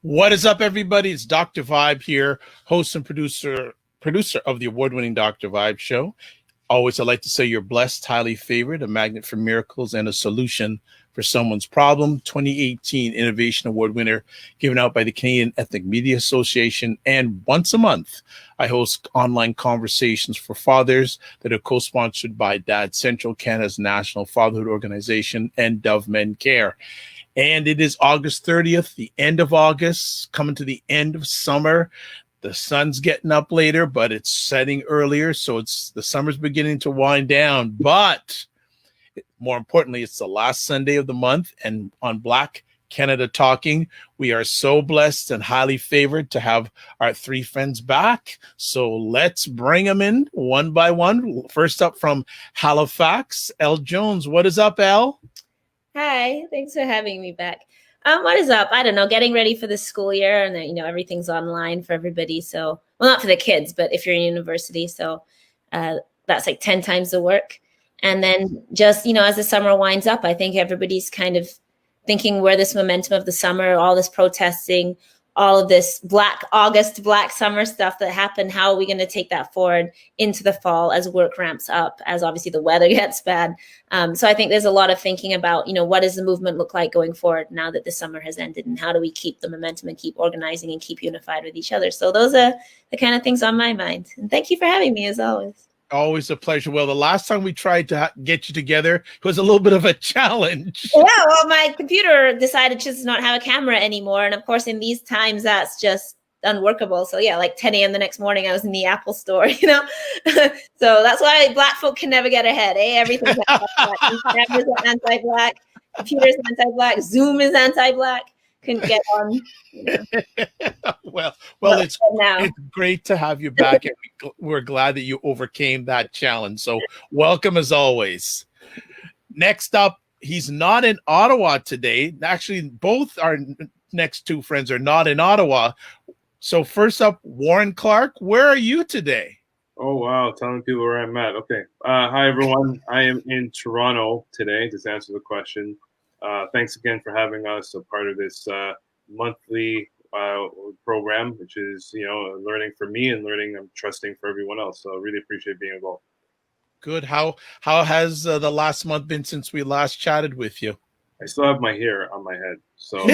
What is up, everybody? It's Dr. Vibe here, host and producer of the award-winning Dr. Vibe show. Always, I like to say you're blessed, highly favored, a magnet for miracles, and a solution for someone's problem. 2018 Innovation Award winner, given out by the Canadian Ethnic Media Association. And once a month, I host online conversations for fathers that are co-sponsored by Dad Central, Canada's national fatherhood organization, and Dove Men Care. And it is August 30th, the end of August, coming to the end of summer. The sun's getting up later, but it's setting earlier. So the summer's beginning to wind down. But more importantly, it's the last Sunday of the month. And on Black Canada Talking, we are so blessed and highly favored to have our three friends back. So let's bring them in one by one. First up from Halifax, Elle Jones. What is up, Elle? Hi, thanks for having me back. What is up? I don't know, getting ready for the school year, and everything's online for everybody. So, well, not for the kids, but if you're in university, so that's like 10 times the work. And then just, as the summer winds up, I think everybody's kind of thinking where this momentum of the summer, all this protesting, all of this Black summer stuff that happened, how are we going to take that forward into the fall as work ramps up, as obviously the weather gets bad. So I think there's a lot of thinking about, what does the movement look like going forward now that the summer has ended, and how do we keep the momentum and keep organizing and keep unified with each other? So those are the kind of things on my mind. And thank you for having me, as always. Always a pleasure. Well, the last time we tried to get you together, it was a little bit of a challenge. Yeah, well, my computer decided to not have a camera anymore. And of course, in these times, that's just unworkable. So yeah, like 10 a.m. the next morning, I was in the Apple store, So that's why Black folk can never get ahead. Everything's anti-Black. Cameras are anti-Black. Computers anti-Black. Zoom is anti-Black. Couldn't get on. Well, it's great to have you back, and we're glad that you overcame that challenge. So welcome as always. Next up, he's not in Ottawa today. Actually, both our next two friends are not in Ottawa. So first up, Warren Clarke, where are you today? Oh, wow. Telling people where I'm at. Okay. Hi, everyone. I am in Toronto today, just to answer the question. Thanks again for having us a part of this monthly program, which is, learning for me and learning and trusting for everyone else. So I really appreciate being involved. Good. How has the last month been since we last chatted with you? I still have my hair on my head. So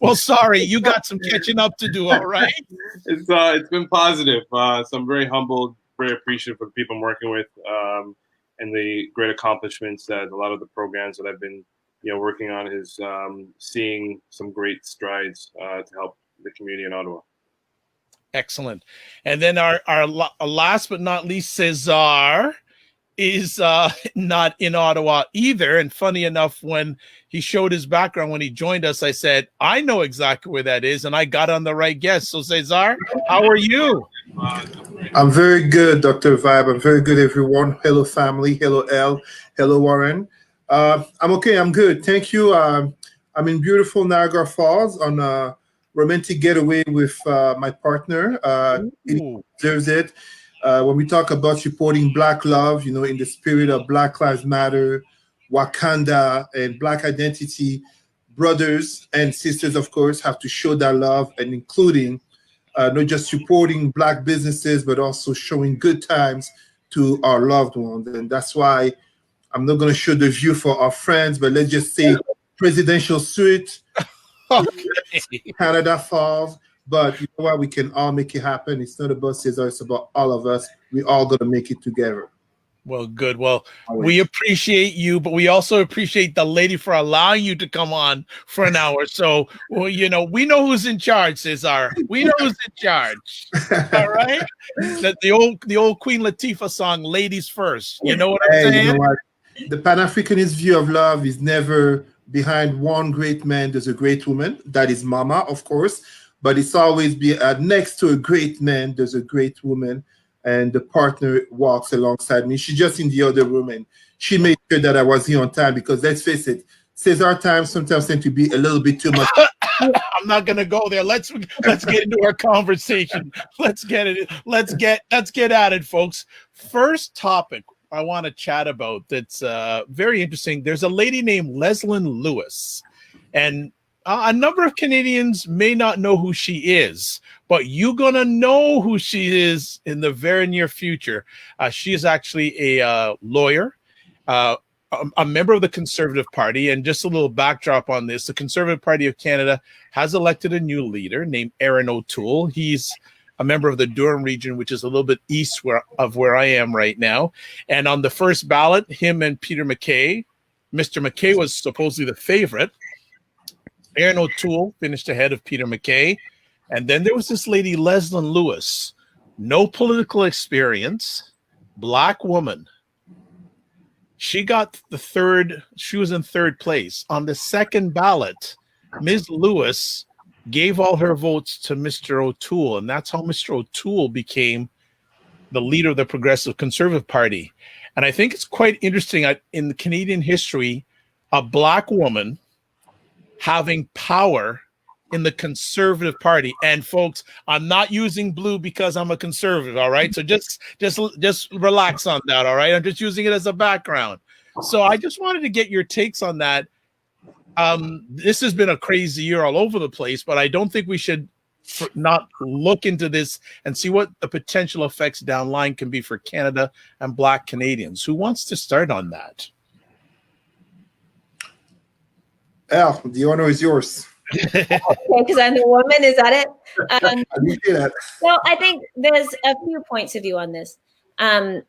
well, sorry, you got some catching up to do. All right. It's been positive. So I'm very humbled, very appreciative for the people I'm working with, and the great accomplishments that a lot of the programs that I've been working on is seeing some great strides to help the community in Ottawa. Excellent. And then our last but not least, Cesar is not in Ottawa either. And funny enough, when he showed his background, when he joined us, I said, I know exactly where that is. And I got on the right guess. So Cesar, how are you? I'm very good, Dr. Vibe. I'm very good, everyone. Hello, family. Hello, Elle. Hello, Warren. I'm okay. I'm good. Thank you. I'm in beautiful Niagara Falls on a romantic getaway with my partner. He deserves it. When we talk about supporting Black love, in the spirit of Black Lives Matter, Wakanda, and Black identity, brothers and sisters, of course, have to show that love, and including not just supporting Black businesses, but also showing good times to our loved ones. And that's why I'm not going to show the view for our friends, but let's just say presidential suite, Canada Falls. But you know what? We can all make it happen. It's not about Cesar. It's about all of us. We all got to make it together. Well, good. Well, we appreciate you, but we also appreciate the lady for allowing you to come on for an hour. So, we know who's in charge, Cesar. We know who's in charge. All right. The old Queen Latifah song, "Ladies First." You know what I'm saying? You know what? The Pan-Africanist view of love is never behind one great man, there's a great woman. That is Mama, of course. But it's always next to a great man, there's a great woman. And the partner walks alongside me. She's just in the other room, and she made sure that I was here on time, because let's face it, Cesar time sometimes tend to be a little bit too much. I'm not gonna go there. Let's get into our conversation. Let's get at it, folks. First topic I want to chat about that's very interesting. There's a lady named Leslyn Lewis, and a number of Canadians may not know who she is, but you're going to know who she is in the very near future. She is actually a lawyer, a member of the Conservative Party. And just a little backdrop on this, the Conservative Party of Canada has elected a new leader named Erin O'Toole. He's a member of the Durham region, which is a little bit east of where I am right now. And on the first ballot, him and Peter MacKay, Mr. MacKay was supposedly the favorite. Erin O'Toole finished ahead of Peter MacKay. And then there was this lady, Leslyn Lewis, no political experience, Black woman. She got she was in third place. On the second ballot, Ms. Lewis gave all her votes to Mr. O'Toole, and that's how Mr. O'Toole became the leader of the Progressive Conservative Party. And I think it's quite interesting in Canadian history, a Black woman having power in the Conservative Party. And folks, I'm not using blue because I'm a conservative, all right? So just relax on that, all right? I'm just using it as a background. So I just wanted to get your takes on that. This has been a crazy year all over the place, but I don't think we should not look into this and see what the potential effects down line can be for Canada and Black Canadians. Who wants to start on that? Al, the honor is yours. Okay, because I'm the woman, is that it? I didn't hear that. So I think there's a few points of view on this. I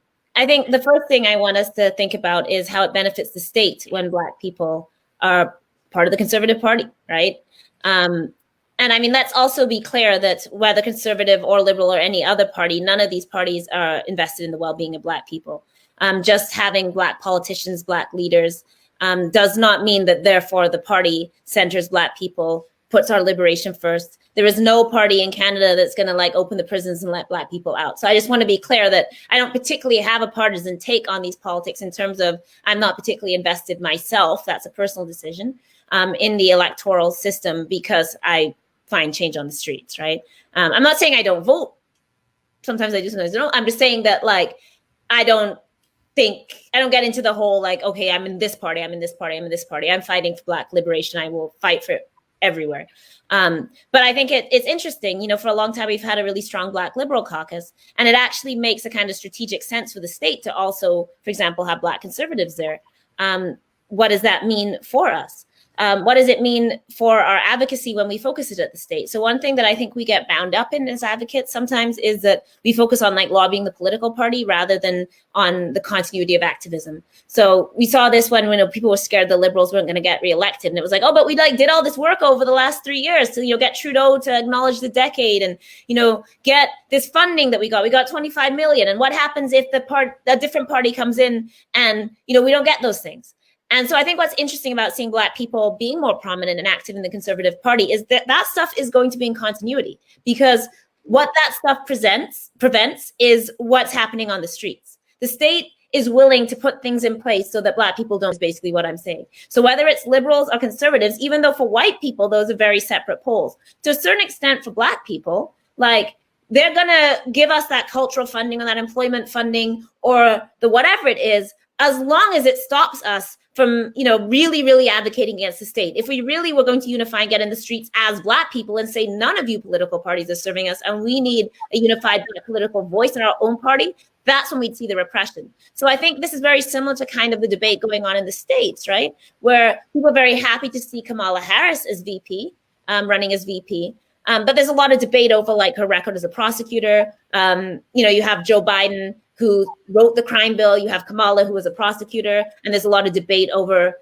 think the first thing I want us to think about is how it benefits the state when Black people are part of the Conservative Party, right? And I mean, let's also be clear that whether Conservative or Liberal or any other party, none of these parties are invested in the well-being of Black people. Just having Black politicians, Black leaders, does not mean that therefore the party centers Black people, puts our liberation first. There is no party in Canada that's going to like open the prisons and let Black people out. So I just want to be clear that I don't particularly have a partisan take on these politics in terms of I'm not particularly invested myself. That's a personal decision in the electoral system because I find change on the streets, right? I'm not saying I don't vote. Sometimes I do, sometimes I don't. I'm just saying that like I don't get into the whole like, okay, I'm in this party, I'm in this party, I'm in this party. I'm fighting for Black liberation. I will fight for it everywhere. But I think it's interesting, you know, for a long time, we've had a really strong Black liberal caucus, and it actually makes a kind of strategic sense for the state to also, for example, have Black conservatives there. What does that mean for us? What does it mean for our advocacy when we focus it at the state? So one thing that I think we get bound up in as advocates sometimes is that we focus on like lobbying the political party rather than on the continuity of activism. So we saw this when people were scared the Liberals weren't going to get reelected, and it was like, oh, but we like did all this work over the last 3 years to get Trudeau to acknowledge the decade and get this funding that we got. We got 25 million, and what happens if a different party comes in and we don't get those things? And so I think what's interesting about seeing Black people being more prominent and active in the Conservative Party is that stuff is going to be in continuity, because what that stuff prevents is what's happening on the streets. The state is willing to put things in place so that Black people don't, is basically what I'm saying. So whether it's Liberals or Conservatives, even though for white people, those are very separate poles, to a certain extent for Black people, like they're going to give us that cultural funding or that employment funding or the whatever it is, as long as it stops us from, really, really advocating against the state. If we really were going to unify and get in the streets as Black people and say none of you political parties are serving us and we need a unified political voice in our own party, that's when we'd see the repression. So I think this is very similar to kind of the debate going on in the States, right? Where people are very happy to see Kamala Harris as VP, running as VP. But there's a lot of debate over like her record as a prosecutor. You have Joe Biden, who wrote the crime bill. You have Kamala, who was a prosecutor. And there's a lot of debate over,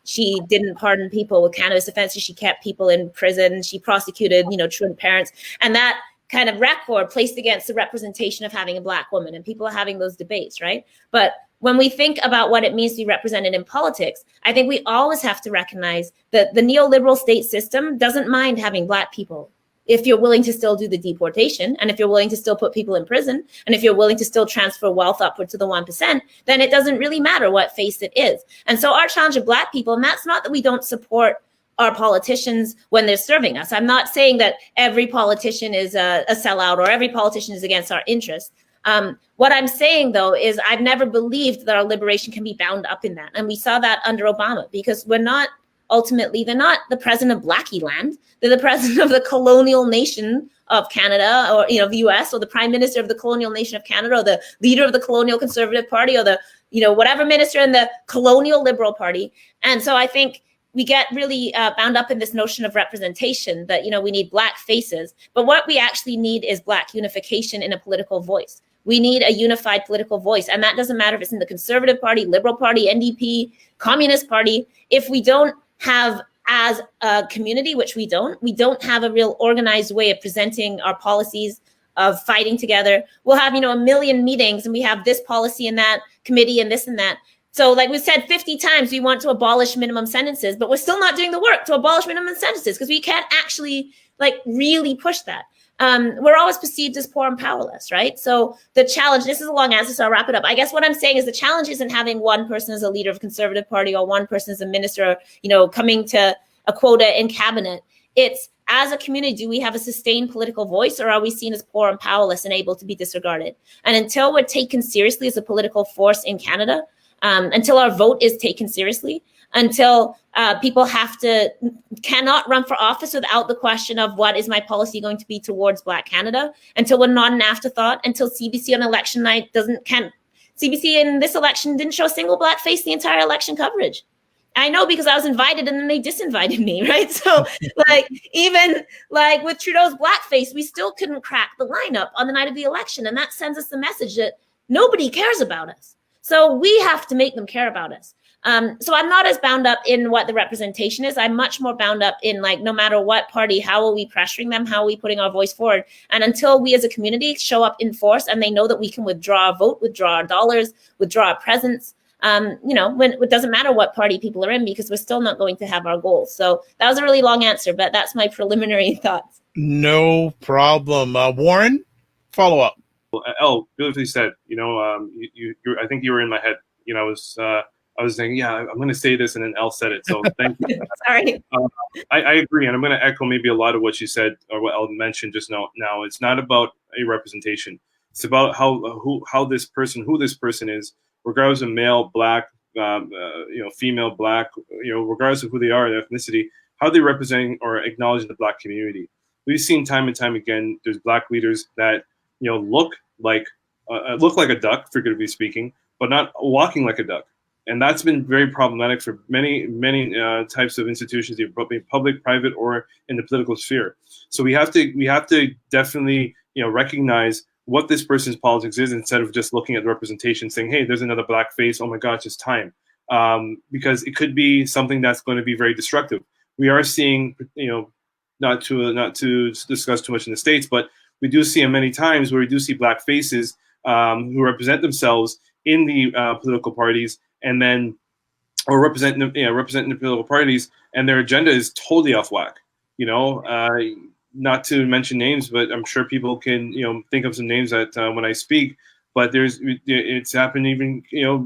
she didn't pardon people with cannabis offenses. She kept people in prison. She prosecuted, truant parents. And that kind of record placed against the representation of having a Black woman. And people are having those debates, right? But when we think about what it means to be represented in politics, I think we always have to recognize that the neoliberal state system doesn't mind having Black people. If you're willing to still do the deportation, and if you're willing to still put people in prison, and if you're willing to still transfer wealth upward to the 1%, then it doesn't really matter what face it is. And so our challenge of Black people, and that's not that we don't support our politicians when they're serving us. I'm not saying that every politician is a sellout or every politician is against our interests. What I'm saying, though, is I've never believed that our liberation can be bound up in that. And we saw that under Obama, because we're not ultimately they're not the president of Blackie Land. They're the president of the colonial nation of Canada, or the US, or the prime minister of the colonial nation of Canada, or the leader of the colonial conservative party, or the whatever minister in the colonial liberal party. And so I think we get really bound up in this notion of representation, that we need Black faces, but what we actually need is Black unification in a political voice. We need a unified political voice, and that doesn't matter if it's in the Conservative Party, Liberal Party, NDP, Communist Party. If we don't have, as a community, which we don't have a real organized way of presenting our policies, of fighting together. We'll have, a million meetings, and we have this policy and that committee and this and that. So like we said 50 times, we want to abolish minimum sentences, but we're still not doing the work to abolish minimum sentences because we can't actually really push that. We're always perceived as poor and powerless, right? So the challenge, this is a long answer, so I'll wrap it up. I guess what I'm saying is the challenge isn't having one person as a leader of Conservative Party or one person as a minister, coming to a quota in cabinet. It's, as a community, do we have a sustained political voice, or are we seen as poor and powerless and able to be disregarded? And until we're taken seriously as a political force in Canada, until our vote is taken seriously, until people cannot run for office without the question of what is my policy going to be towards Black Canada, until we're not an afterthought, until CBC on election night CBC in this election didn't show a single Black face the entire election coverage. I know because I was invited and then they disinvited me, right? So even with Trudeau's blackface, we still couldn't crack the lineup on the night of the election. And that sends us the message that nobody cares about us. So we have to make them care about us. So I'm not as bound up in what the representation is. I'm much more bound up in no matter what party, how are we pressuring them? How are we putting our voice forward? And until we as a community show up in force and they know that we can withdraw our vote, withdraw our dollars, withdraw our presence, when it doesn't matter what party people are in, because we're still not going to have our goals. So that was a really long answer, but that's my preliminary thoughts. No problem. Warren, follow up. Elle beautifully said. I think you were in my head. I was saying, yeah, I'm going to say this, and then Elle said it. So thank you. Sorry. I agree, and I'm going to echo maybe a lot of what she said or what Elle mentioned just now. Now, it's not about a representation. It's about who this person is, regardless of male, Black, female, Black, regardless of who they are, their ethnicity, how they represent or acknowledge the Black community. We've seen time and time again, there's Black leaders that look like a duck, figuratively speaking, but not walking like a duck. And that's been very problematic for many types of institutions, either public, private, or in the political sphere. So we have to definitely recognize what this person's politics is, instead of just looking at the representation, saying, "Hey, there's another Black face. Oh my gosh, it's time," because it could be something that's going to be very destructive. We are seeing, not to discuss too much in the States, but we do see many times where we do see Black faces who represent themselves in the political parties, and then representing the political parties, and their agenda is totally off whack. Not to mention names, but I'm sure people can think of some names that when I speak. But it's happened even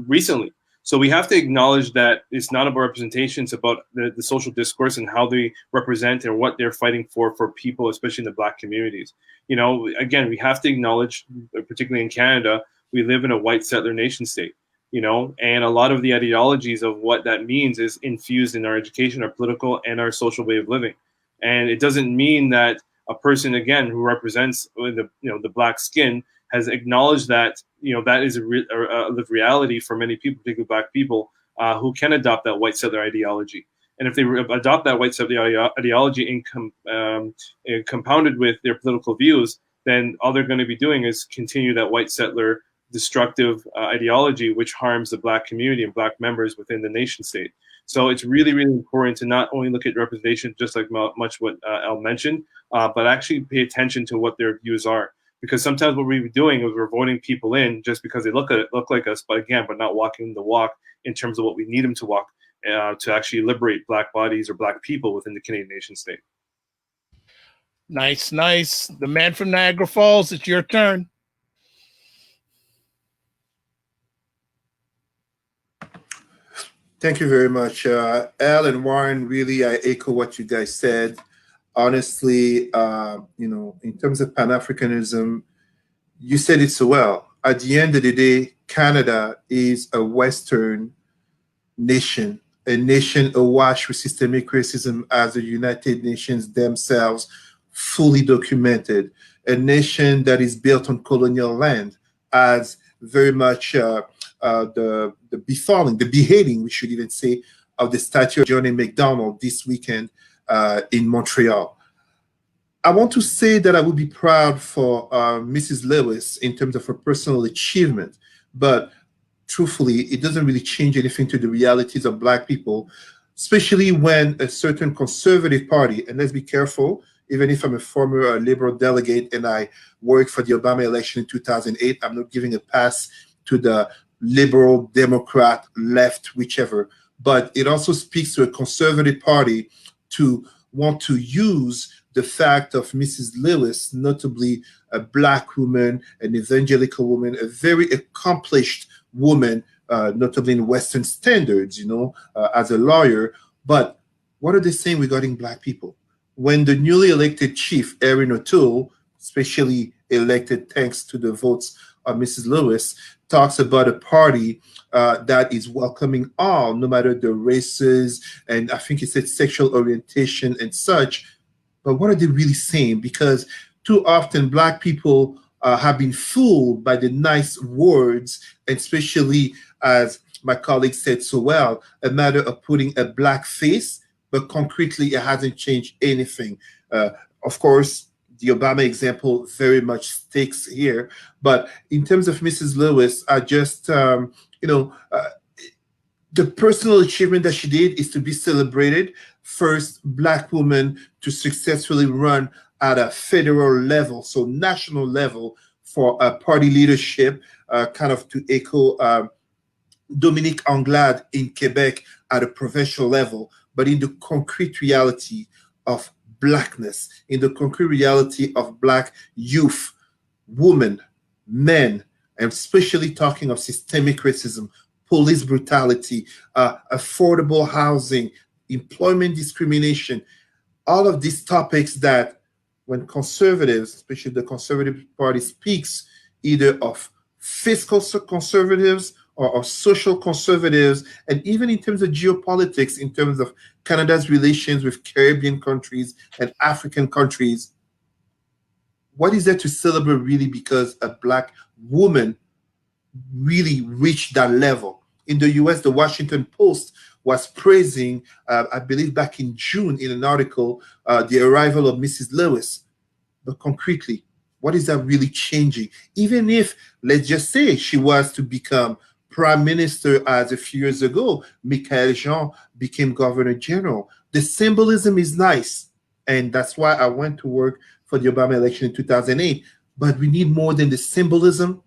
recently. So we have to acknowledge that it's not about representation; it's about the social discourse and how they represent and what they're fighting for people, especially in the Black communities. Again, we have to acknowledge, particularly in Canada, we live in a white settler nation state. And a lot of the ideologies of what that means is infused in our education, our political, and our social way of living. And it doesn't mean that a person, again, who represents the Black skin has acknowledged that that is a lived reality for many people, particularly Black people, who can adopt that white settler ideology. And if they adopt that white settler ideology and compounded with their political views, then all they're going to be doing is continue that white settler destructive ideology, which harms the Black community and Black members within the nation state. So it's really, really important to not only look at representation, just like much what Elle mentioned, but actually pay attention to what their views are. Because sometimes what we're doing is we're voting people in just because they look like us, but not walking the walk in terms of what we need them to walk to actually liberate Black bodies or Black people within the Canadian nation state. Nice. The man from Niagara Falls, it's your turn. Thank you very much. Elle and Warren, really, I echo what you guys said. Honestly, in terms of Pan-Africanism, you said it so well. At the end of the day, Canada is a Western nation a nation awash with systemic racism, as the United Nations themselves fully documented, a nation that is built on colonial land, as very much the befalling, the beheading, we should even say, of the statue of John A. Macdonald this weekend in Montreal. I want to say that I would be proud for Mrs. Lewis in terms of her personal achievement, but truthfully, it doesn't really change anything to the realities of Black people, especially when a certain conservative party, and let's be careful, even if I'm a former Liberal delegate and I worked for the Obama election in 2008, I'm not giving a pass to the Liberal, Democrat, left, whichever. But it also speaks to a conservative party to want to use the fact of Mrs. Lewis, notably a Black woman, an evangelical woman, a very accomplished woman, notably in Western standards, as a lawyer. But what are they saying regarding Black people? When the newly elected chief, Erin O'Toole, especially elected thanks to the votes of Mrs. Lewis, talks about a party that is welcoming all, no matter the races, and I think he said sexual orientation and such. But what are they really saying? Because too often Black people have been fooled by the nice words, and especially, as my colleague said so well, a matter of putting a Black face, but concretely it hasn't changed anything. Of course, the Obama example very much sticks here. But in terms of Mrs. Lewis, I just, the personal achievement that she did is to be celebrated. First Black woman to successfully run at a federal level, so national level, for party leadership, kind of to echo Dominique Anglade in Quebec at a provincial level, but in the concrete reality of Blackness, in the concrete reality of Black youth, women, men, and especially talking of systemic racism, police brutality, affordable housing, employment discrimination, all of these topics that when conservatives, especially the Conservative Party, speaks either of fiscal conservatives or of social conservatives, and even in terms of geopolitics, in terms of Canada's relations with Caribbean countries and African countries, what is there to celebrate really because a Black woman really reached that level? In the US, the Washington Post was praising, I believe back in June in an article, the arrival of Mrs. Lewis. But concretely, what is that really changing? Even if, let's just say, she was to become prime minister as a few years ago, Michael Jean became governor general. The symbolism is nice. And that's why I went to work for the Obama election in 2008. But we need more than the symbolism.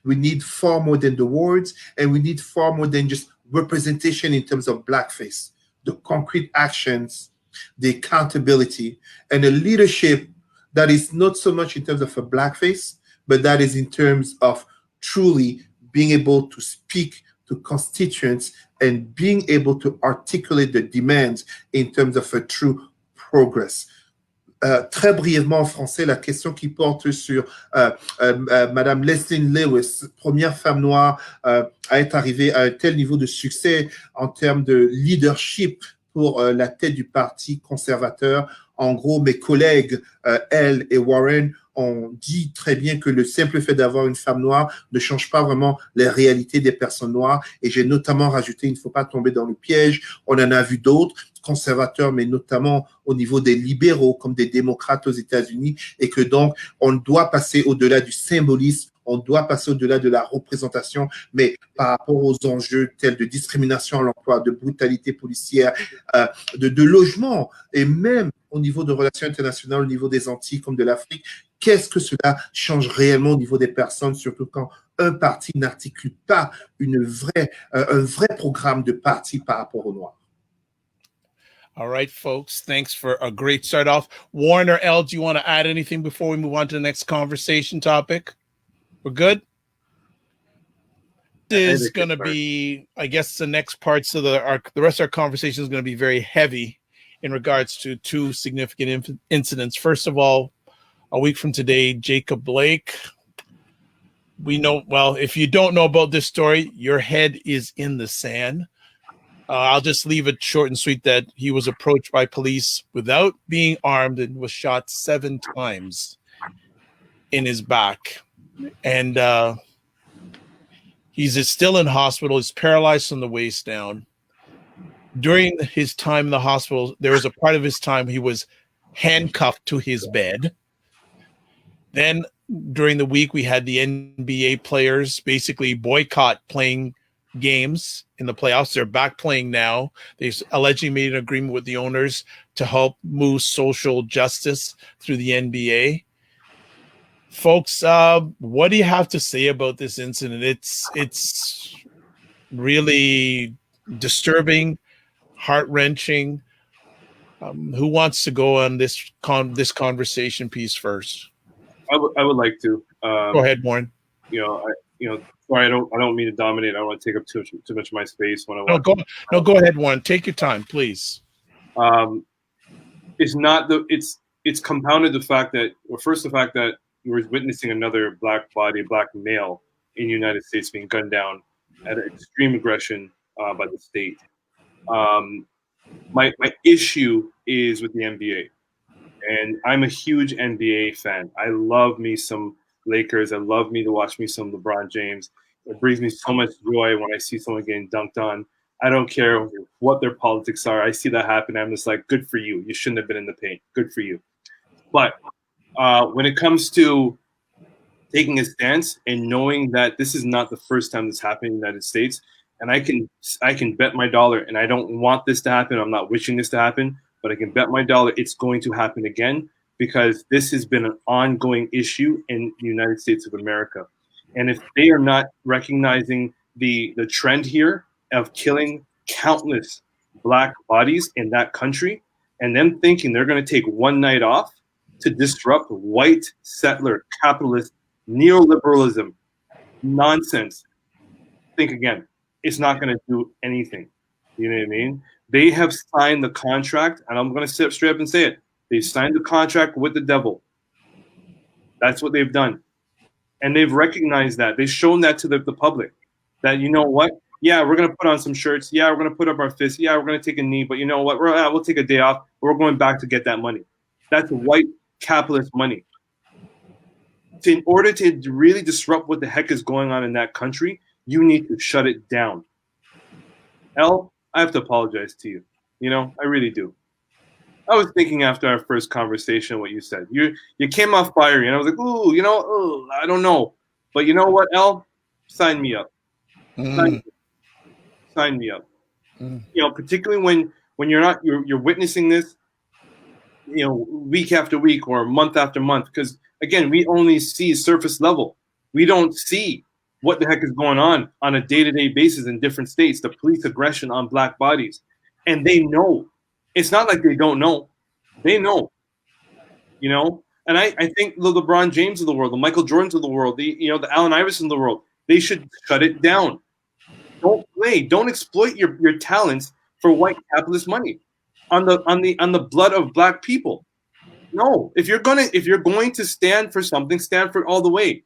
We need far more than the words. And we need far more than just representation in terms of blackface. The concrete actions, the accountability, and a leadership that is not so much in terms of a blackface, but that is in terms of truly being able to speak to constituents and being able to articulate the demands in terms of a true progress. Très brièvement en français, la question qui porte sur Madame Leslyn Lewis, première femme noire à être arrivée à un tel niveau de succès en termes de leadership pour la tête du Parti conservateur. En gros, mes collègues, elle et Warren, ont dit très bien que le simple fait d'avoir une femme noire ne change pas vraiment les réalités des personnes noires. Et j'ai notamment rajouté, il ne faut pas tomber dans le piège. On en a vu d'autres, conservateurs, mais notamment au niveau des libéraux, comme des démocrates aux États-Unis, et que donc, on doit passer au-delà du symbolisme, on doit passer au-delà de la représentation, mais par rapport aux enjeux tels de discrimination à l'emploi, de brutalité policière, de logement, et même au niveau de relations internationales, au niveau des Antilles comme de l'Afrique, qu'est-ce que cela change réellement au niveau des personnes, surtout quand un parti n'articule pas un vrai programme de parti par rapport aux Noirs. All right, folks, thanks for a great start off. Warren or Elle, do you want to add anything before we move on to the next conversation topic? We're good? This is going to be, I guess, the next parts of the rest of our conversation is going to be very heavy in regards to two significant incidents. First of all, a week from today, Jacob Blake. We know, well, if you don't know about this story, your head is in the sand. I'll just leave it short and sweet that he was approached by police without being armed and was shot 7 times in his back. And he's still in hospital. He's paralyzed from the waist down. During his time in the hospital, there was a part of his time he was handcuffed to his bed. Then during the week, we had the NBA players basically boycott playing games in the playoffs. They're back playing now. They allegedly made an agreement with the owners to help move social justice through the NBA. Folks, what do you have to say about this incident? It's really disturbing, heart-wrenching. Who wants to go on this conversation piece first? I would like to. Go ahead, Warren. Sorry, I don't mean to dominate. I don't want to take up too much of my space when I No, go ahead, Warren. Take your time, please. It's compounded the fact that we're witnessing another black male in the United States being gunned down at extreme aggression by the state. My issue is with the NBA, and I'm a huge NBA fan. I love me some Lakers. I love me to watch me some LeBron James. It brings me so much joy when I see someone getting dunked on. I don't care what their politics are. I see that happen. I'm just like, good for you. You shouldn't have been in the paint. Good for you. But when it comes to taking a stance and knowing that this is not the first time this happened in the United States, and I can bet my dollar, and I don't want this to happen. I'm not wishing this to happen, but I can bet my dollar it's going to happen again, because this has been an ongoing issue in the United States of America. And if they are not recognizing the trend here of killing countless black bodies in that country, and them thinking they're going to take one night off to disrupt white settler capitalist neoliberalism nonsense, think again. It's not going to do anything. You know what I mean? They have signed the contract, and I'm going to sit straight up and say it. They've signed the contract with the devil. That's what they've done. And they've recognized that. They've shown that to the public, that, you know what? Yeah, we're going to put on some shirts. Yeah, we're going to put up our fists. Yeah, we're going to take a knee. But you know what? We'll take a day off. We're going back to get that money. That's white capitalist money. In order to really disrupt what the heck is going on in that country, you need to shut it down. Elle, I have to apologize to you. I really do. I was thinking after our first conversation what you said. You came off fiery, and I was like, I don't know. But you know what, Elle? Sign me up. Sign me up. Particularly when you're witnessing this, week after week or month after month, because again, we only see surface level. We don't see what the heck is going on a day-to-day basis in different states, the police aggression on black bodies. And they know. It's not like they don't know. They know. And I think the LeBron James of the world, the Michael Jordans of the world, the Allen Iverson of the world, they should shut it down. Don't play. Don't exploit your talents for white capitalist money on the blood of black people. No. If you're going to stand for something, stand for it all the way.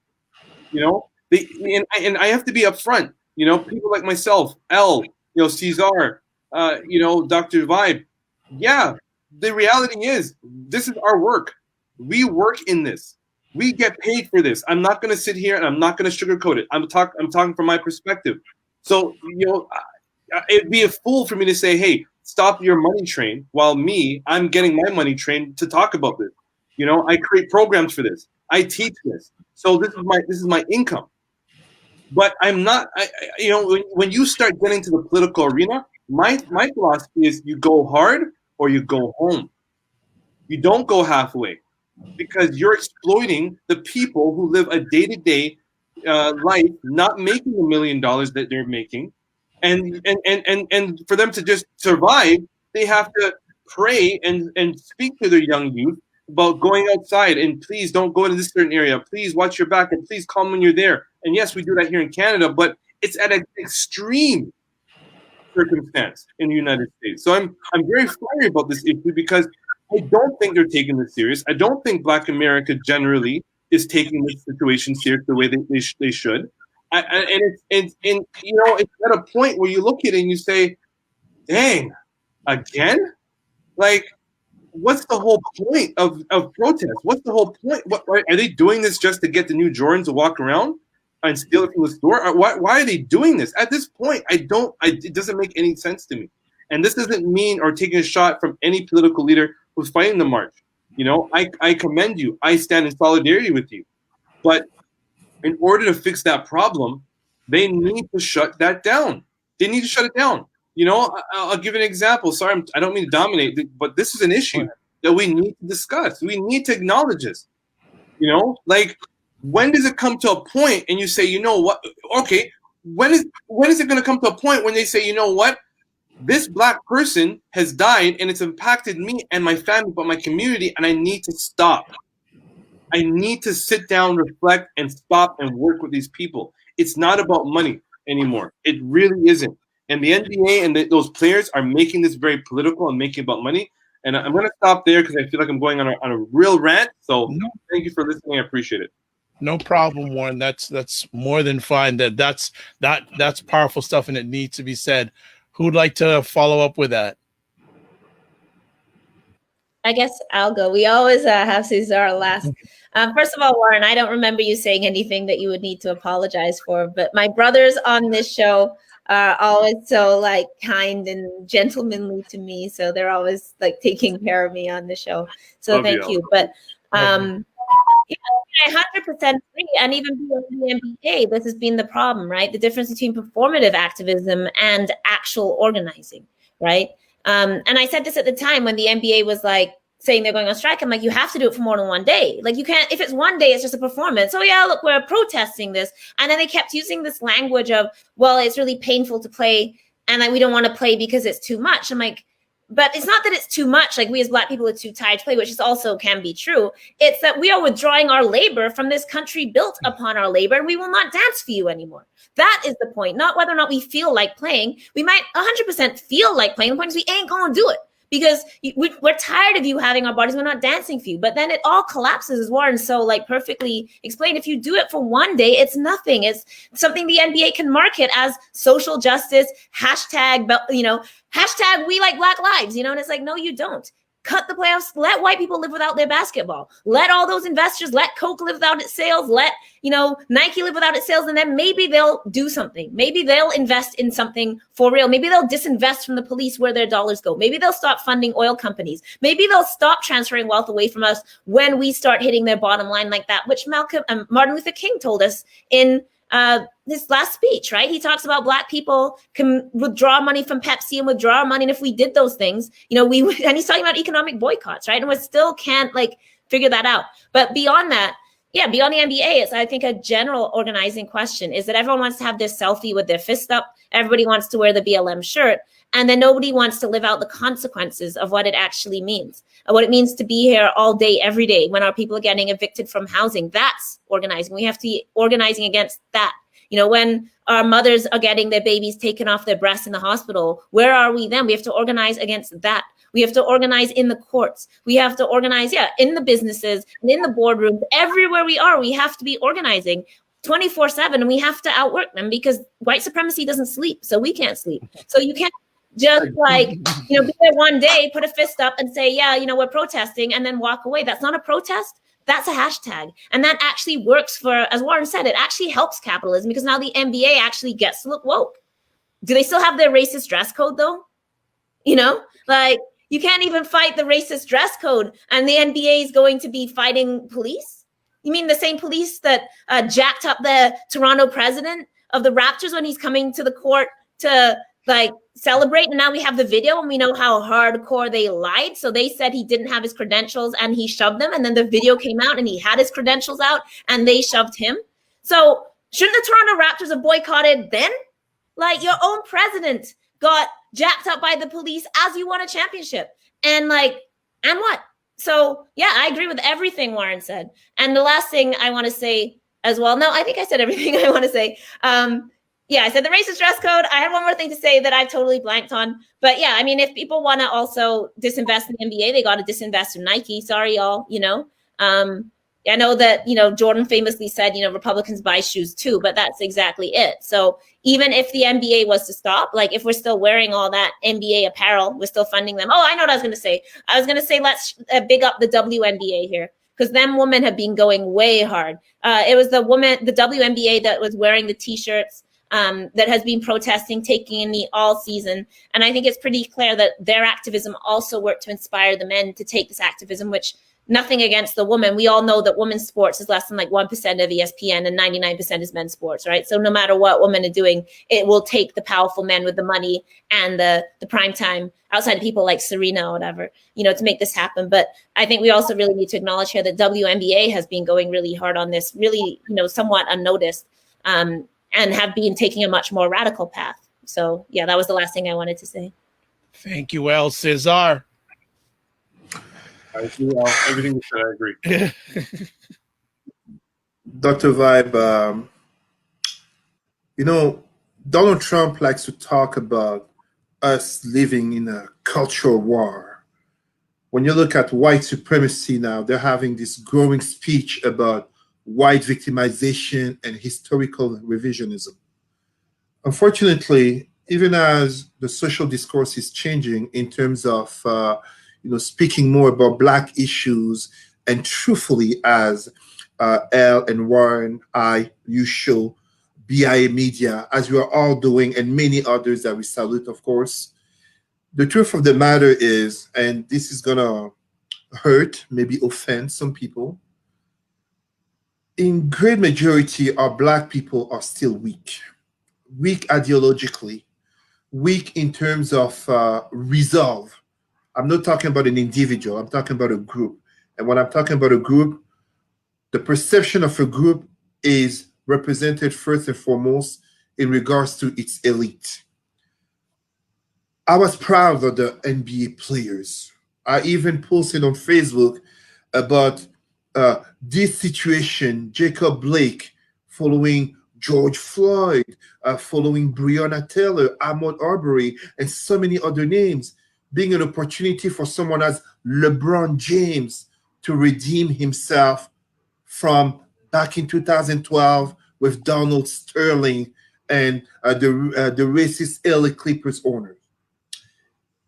And I have to be upfront. People like myself, Elle, Cesar, Dr. Vibe. Yeah, the reality is this is our work. We work in this. We get paid for this. I'm not going to sit here and I'm not going to sugarcoat it. I'm talking from my perspective. So it'd be a fool for me to say, hey, stop your money train, while I'm getting my money train to talk about this. I create programs for this. I teach this. So this is my income. But I'm not, when you start getting to the political arena, my philosophy is you go hard or you go home. You don't go halfway, because you're exploiting the people who live a day-to-day life, not making $1 million that they're making. And for them to just survive, they have to pray and speak to their young youth about going outside, and please don't go into this certain area. Please watch your back, and please call when you're there. And yes, we do that here in Canada, but it's at an extreme circumstance in the United States. So I'm very fiery about this issue, because I don't think they're taking this serious. I don't think Black America generally is taking this situation serious the way they should. And it's at a point where you look at it and you say, dang, again? Like, what's the whole point of protest? What's the whole point? What, are they doing this just to get the new Jordans to walk around and steal it from the store? Why are they doing this? At this point, it doesn't make any sense to me. And this doesn't mean or taking a shot from any political leader who's fighting the march. You know, I commend you. I stand in solidarity with you. But in order to fix that problem, they need to shut that down. They need to shut it down. You know, I'll give an example. Sorry, I don't mean to dominate, but this is an issue that we need to discuss. We need to acknowledge this. You know, like, when does it come to a point and you say, you know what? Okay, when is it going to come to a point when they say, you know what? This Black person has died and it's impacted me and my family, but my community, and I need to stop. I need to sit down, reflect, and stop and work with these people. It's not about money anymore. It really isn't. And the NBA and those players are making this very political and making it about money. And I'm going to stop there because I feel like I'm going on a real rant. So thank you for listening. I appreciate it. No problem, Warren. That's more than fine. That's powerful stuff, and it needs to be said. Who'd like to follow up with that? I guess I'll go. We always have Cesar last. First of all, Warren, I don't remember you saying anything that you would need to apologize for, but my brothers on this show are always so like kind and gentlemanly to me. So they're always like taking care of me on the show. So thank you. But yeah, I 100% agree. And even beyond the NBA, this has been the problem, right? The difference between performative activism and actual organizing, right? And I said this at the time when the NBA was like saying they're going on strike. I'm like, you have to do it for more than one day. Like, you can't, if it's one day, it's just a performance. Oh yeah, look, we're protesting this. And then they kept using this language of, well, it's really painful to play. And like, we don't want to play because it's too much. I'm like, but it's not that it's too much. Like, we as Black people are too tired to play, which is also can be true. It's that we are withdrawing our labor from this country built upon our labor, and we will not dance for you anymore. That is the point, not whether or not we feel like playing. We might 100% feel like playing. The point is we ain't going to do it because we're tired of you having our bodies. We're not dancing for you. But then it all collapses, as Warren so like perfectly explained. If you do it for one day, it's nothing. It's something the NBA can market as social justice, hashtag, you know, hashtag we like Black lives, you know, and it's like, no, you don't. Cut the playoffs. Let white people live without their basketball. Let all those investors, let Coke live without its sales. Let, you know, Nike live without its sales. And then maybe they'll do something. Maybe they'll invest in something for real. Maybe they'll disinvest from the police where their dollars go. Maybe they'll stop funding oil companies. Maybe they'll stop transferring wealth away from us when we start hitting their bottom line like that, which Martin Luther King told us in this last speech, right? He talks about Black people can withdraw money from Pepsi and withdraw money. And if we did those things, you know, and he's talking about economic boycotts, right? And we still can't like figure that out. But beyond that, yeah, beyond the NBA, it's, I think, a general organizing question is that everyone wants to have this selfie with their fist up. Everybody wants to wear the BLM shirt. And then nobody wants to live out the consequences of what it actually means, what it means to be here all day, every day, when our people are getting evicted from housing. That's organizing. We have to be organizing against that. You know, when our mothers are getting their babies taken off their breasts in the hospital, where are we then? We have to organize against that. We have to organize in the courts. We have to organize, in the businesses and in the boardrooms. Everywhere we are, we have to be organizing 24/7, and we have to outwork them because white supremacy doesn't sleep, so we can't sleep. So you can't just like, you know, be there one day, put a fist up and say, yeah, you know, we're protesting, and then walk away. That's not a protest. That's a hashtag. And that actually works for, as Warren said, it actually helps capitalism because now the NBA actually gets to look woke. Do they still have their racist dress code though? You know, like you can't even fight the racist dress code and the NBA is going to be fighting police? You mean the same police that jacked up the Toronto president of the Raptors when he's coming to the court to like celebrate? And now we have the video and we know how hardcore they lied. So they said he didn't have his credentials and he shoved them. And then the video came out and he had his credentials out and they shoved him. So shouldn't the Toronto Raptors have boycotted then? Like your own president got jacked up by the police as you won a championship. And like, and what? So yeah, I agree with everything Warren said. And the last thing I want to say as well, no, I think I said everything I want to say. Yeah, I said the racist dress code. I had one more thing to say that I've totally blanked on. But yeah, I mean, if people want to also disinvest in the NBA, they got to disinvest in Nike. Sorry, y'all, you know. I know that, Jordan famously said, Republicans buy shoes too, but that's exactly it. So even if the NBA was to stop, like if we're still wearing all that NBA apparel, we're still funding them. Oh, I know what I was going to say. I was going to say, let's big up the WNBA here, because them women have been going way hard. It was the WNBA that was wearing the T-shirts that has been protesting, taking a knee all season. And I think it's pretty clear that their activism also worked to inspire the men to take this activism, which nothing against the woman. We all know that women's sports is less than like 1% of ESPN and 99% is men's sports, right? So no matter what women are doing, it will take the powerful men with the money and the prime time outside of people like Serena or whatever, to make this happen. But I think we also really need to acknowledge here that WNBA has been going really hard on this, really, somewhat unnoticed, and have been taking a much more radical path. So yeah, that was the last thing I wanted to say. Thank you, El Cesar. I see everything you said. I agree. Dr. Vibe, Donald Trump likes to talk about us living in a cultural war. When you look at white supremacy now, they're having this growing speech about white victimization and historical revisionism. Unfortunately, even as the social discourse is changing in terms of speaking more about Black issues, and truthfully, as Elle and Warren, you show, BIA Media, as we are all doing, and many others that we salute, of course. The truth of the matter is, and this is going to hurt, maybe offend some people, in great majority, our Black people are still weak ideologically, weak in terms of resolve. I'm not talking about an individual, I'm talking about a group. And when I'm talking about a group, the perception of a group is represented first and foremost in regards to its elite. I was proud of the NBA players. I even posted on Facebook about this situation, Jacob Blake following George Floyd, following Breonna Taylor, Ahmaud Arbery, and so many other names, being an opportunity for someone as LeBron James to redeem himself from back in 2012 with Donald Sterling and the racist LA Clippers owner.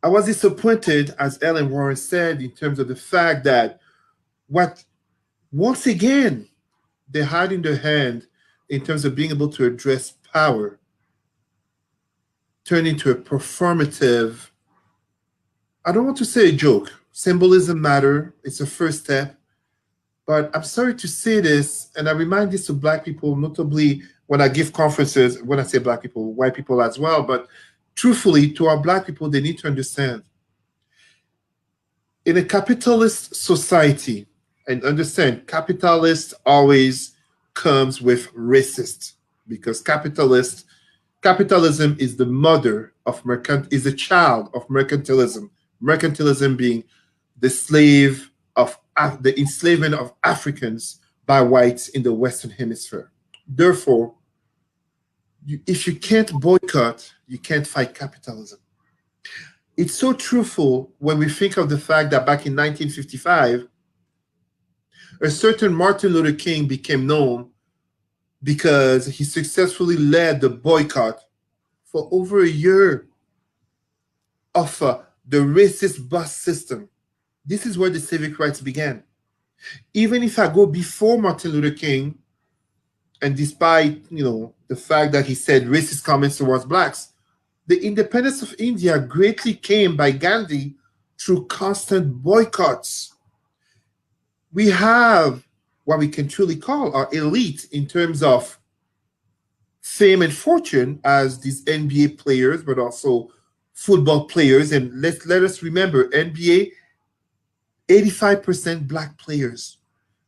I was disappointed, as Ellen Warren said, in terms of the fact that once again, they're hiding their hand in terms of being able to address power, turn into a performative, I don't want to say a joke. Symbolism matter. It's a first step. But I'm sorry to say this, and I remind this to Black people, notably when I give conferences, when I say Black people, white people as well, but truthfully, to our Black people, they need to understand. In a capitalist society, and understand, capitalist always comes with racist, because capitalism is the mother of is the child of mercantilism. Mercantilism being the enslavement of Africans by whites in the Western Hemisphere. Therefore, if you can't boycott, you can't fight capitalism. It's so truthful when we think of the fact that back in 1955, a certain Martin Luther King became known because he successfully led the boycott for over a year of the racist bus system. This is where the civic rights began. Even if I go before Martin Luther King, and despite the fact that he said racist comments towards Blacks, the independence of India greatly came by Gandhi through constant boycotts. We have what we can truly call our elite in terms of fame and fortune as these NBA players, but also football players. And let us remember, NBA, 85% Black players.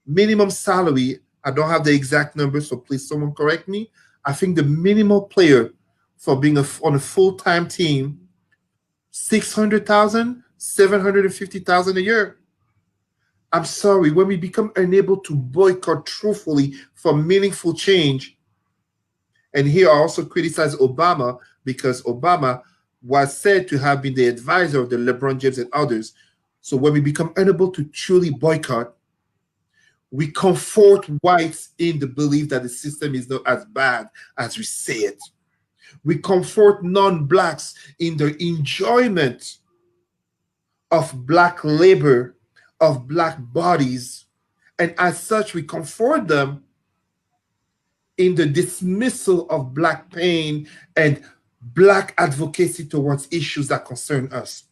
Minimum salary, I don't have the exact number, so please someone correct me. I think the minimal player for being on a full-time team, $600,000, $750,000 a year. I'm sorry, when we become unable to boycott truthfully for meaningful change, and here I also criticize Obama because Obama was said to have been the advisor of the LeBron James and others. So when we become unable to truly boycott, We comfort whites in the belief that the system is not as bad as we say it. We comfort non-blacks in the enjoyment of black labor, of black bodies, and as such, we comfort them in the dismissal of black pain and black advocacy towards issues that concern us.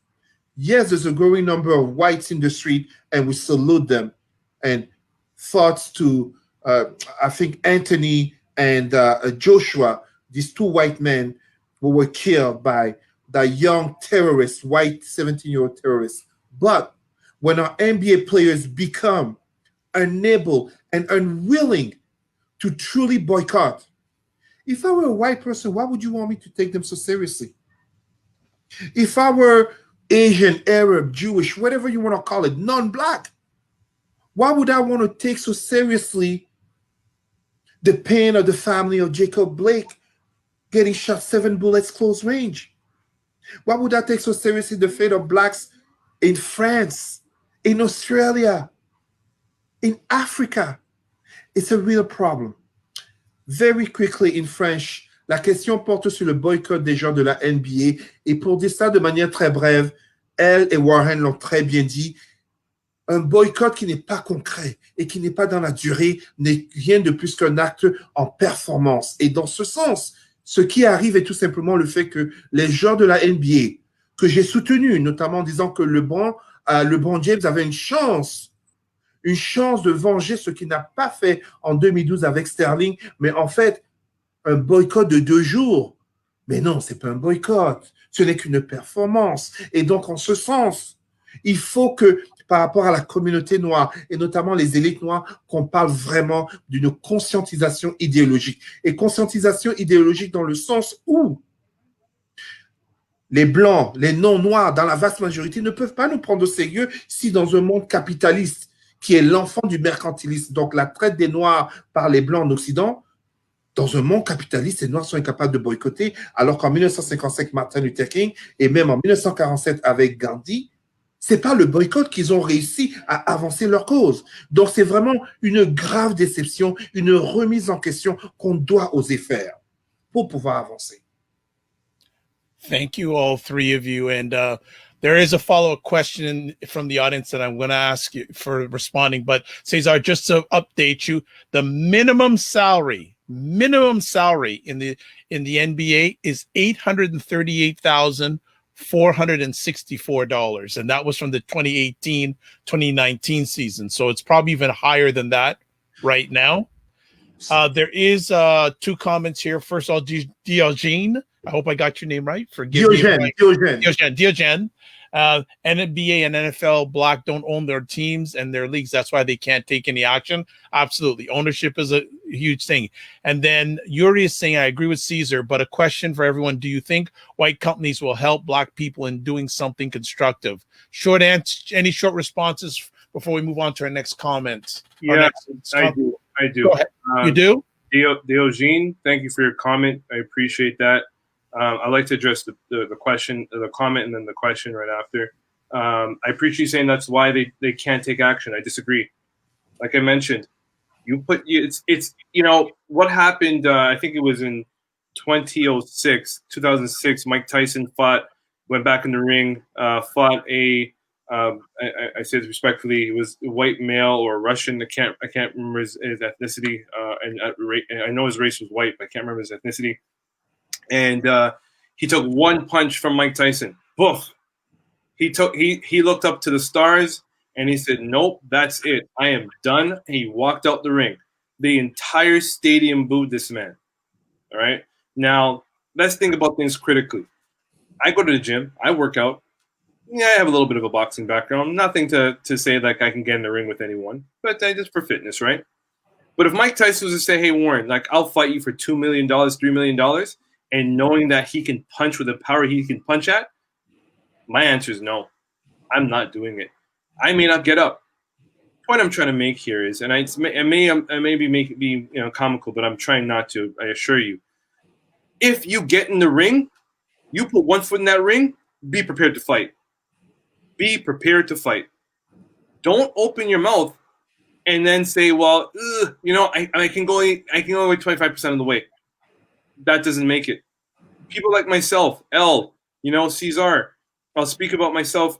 Yes, there's a growing number of whites in the street, and we salute them. And thoughts to, I think, Anthony and Joshua, these two white men who were killed by the young terrorist, white 17-year-old terrorist. But when our NBA players become unable and unwilling to truly boycott, if I were a white person, why would you want me to take them so seriously? If I were Asian, Arab, Jewish, whatever you want to call it, non-black, why would I want to take so seriously the pain of the family of Jacob Blake getting shot 7 bullets close range? Why would I take so seriously the fate of blacks in France, in Australia, in Africa? It's a real problem. Very quickly in French, la question porte sur le boycott des joueurs de la NBA. Et pour dire ça de manière très brève, elle et Warren l'ont très bien dit, un boycott qui n'est pas concret et qui n'est pas dans la durée n'est rien de plus qu'un acte en performance. Et dans ce sens, ce qui arrive est tout simplement le fait que les joueurs de la NBA, que j'ai soutenus, notamment en disant que LeBron James avait une chance de venger ce qu'il n'a pas fait en 2012 avec Sterling, mais en fait, un boycott de 2 jours. Mais non, c'est pas un boycott, ce n'est qu'une performance. Et donc, en ce sens, il faut que, par rapport à la communauté noire, et notamment les élites noires, qu'on parle vraiment d'une conscientisation idéologique. Et conscientisation idéologique dans le sens où les blancs, les non-noirs, dans la vaste majorité, ne peuvent pas nous prendre au sérieux si dans un monde capitaliste, qui est l'enfant du mercantilisme, donc la traite des Noirs par les Blancs en Occident, dans un monde capitaliste, les Noirs sont incapables de boycotter, alors qu'en 1955, Martin Luther King, et même en 1947 avec Gandhi, c'est pas le boycott qu'ils ont réussi à avancer leur cause. Donc c'est vraiment une grave déception, une remise en question qu'on doit oser faire pour pouvoir avancer. Thank you, all three of you. And there is a follow-up question from the audience that I'm going to ask you for responding. But Cesar, just to update you, the minimum salary in the NBA is $838,464, and that was from the 2018-2019 season. So it's probably even higher than that right now. There is 2 comments here. First of all, Diogene. I hope I got your name right. Forgive me. Diogene. NBA and NFL Black don't own their teams and their leagues. That's why they can't take any action. Absolutely. Ownership is a huge thing. And then Yuri is saying, I agree with Cesar, but a question for everyone. Do you think white companies will help Black people in doing something constructive? Short answer, any short responses before we move on to our next comment? Yeah, I do. Go ahead. You do? Diogene, thank you for your comment. I appreciate that. I'd like to address the question, the comment, and then the question right after. I appreciate you saying that's why they can't take action. I disagree. Like I mentioned, it's what happened. I think it was in 2006. Mike Tyson went back in the ring, fought I say this respectfully, he was a white male or Russian. I can't remember his ethnicity, and I know his race was white, but I can't remember his ethnicity. And he took one punch from Mike Tyson. Boof. He looked up to the stars and he said, "Nope, that's it. I am done." And he walked out the ring. The entire stadium booed this man. All right. Now let's think about things critically. I go to the gym. I work out. Yeah, I have a little bit of a boxing background. Nothing to say like I can get in the ring with anyone, but just for fitness, right? But if Mike Tyson was to say, "Hey Warren, like I'll fight you for $2 million, $3 million," and knowing that he can punch with the power he can punch at, my answer is no. I'm not doing it. I may not get up. The point I'm trying to make here is, and I may be comical, but I'm trying not to. I assure you, if you get in the ring, you put one foot in that ring, be prepared to fight. Be prepared to fight. Don't open your mouth and then say, well, I can go only 25% of the way. That doesn't make it. People like myself, Cesar, I'll speak about myself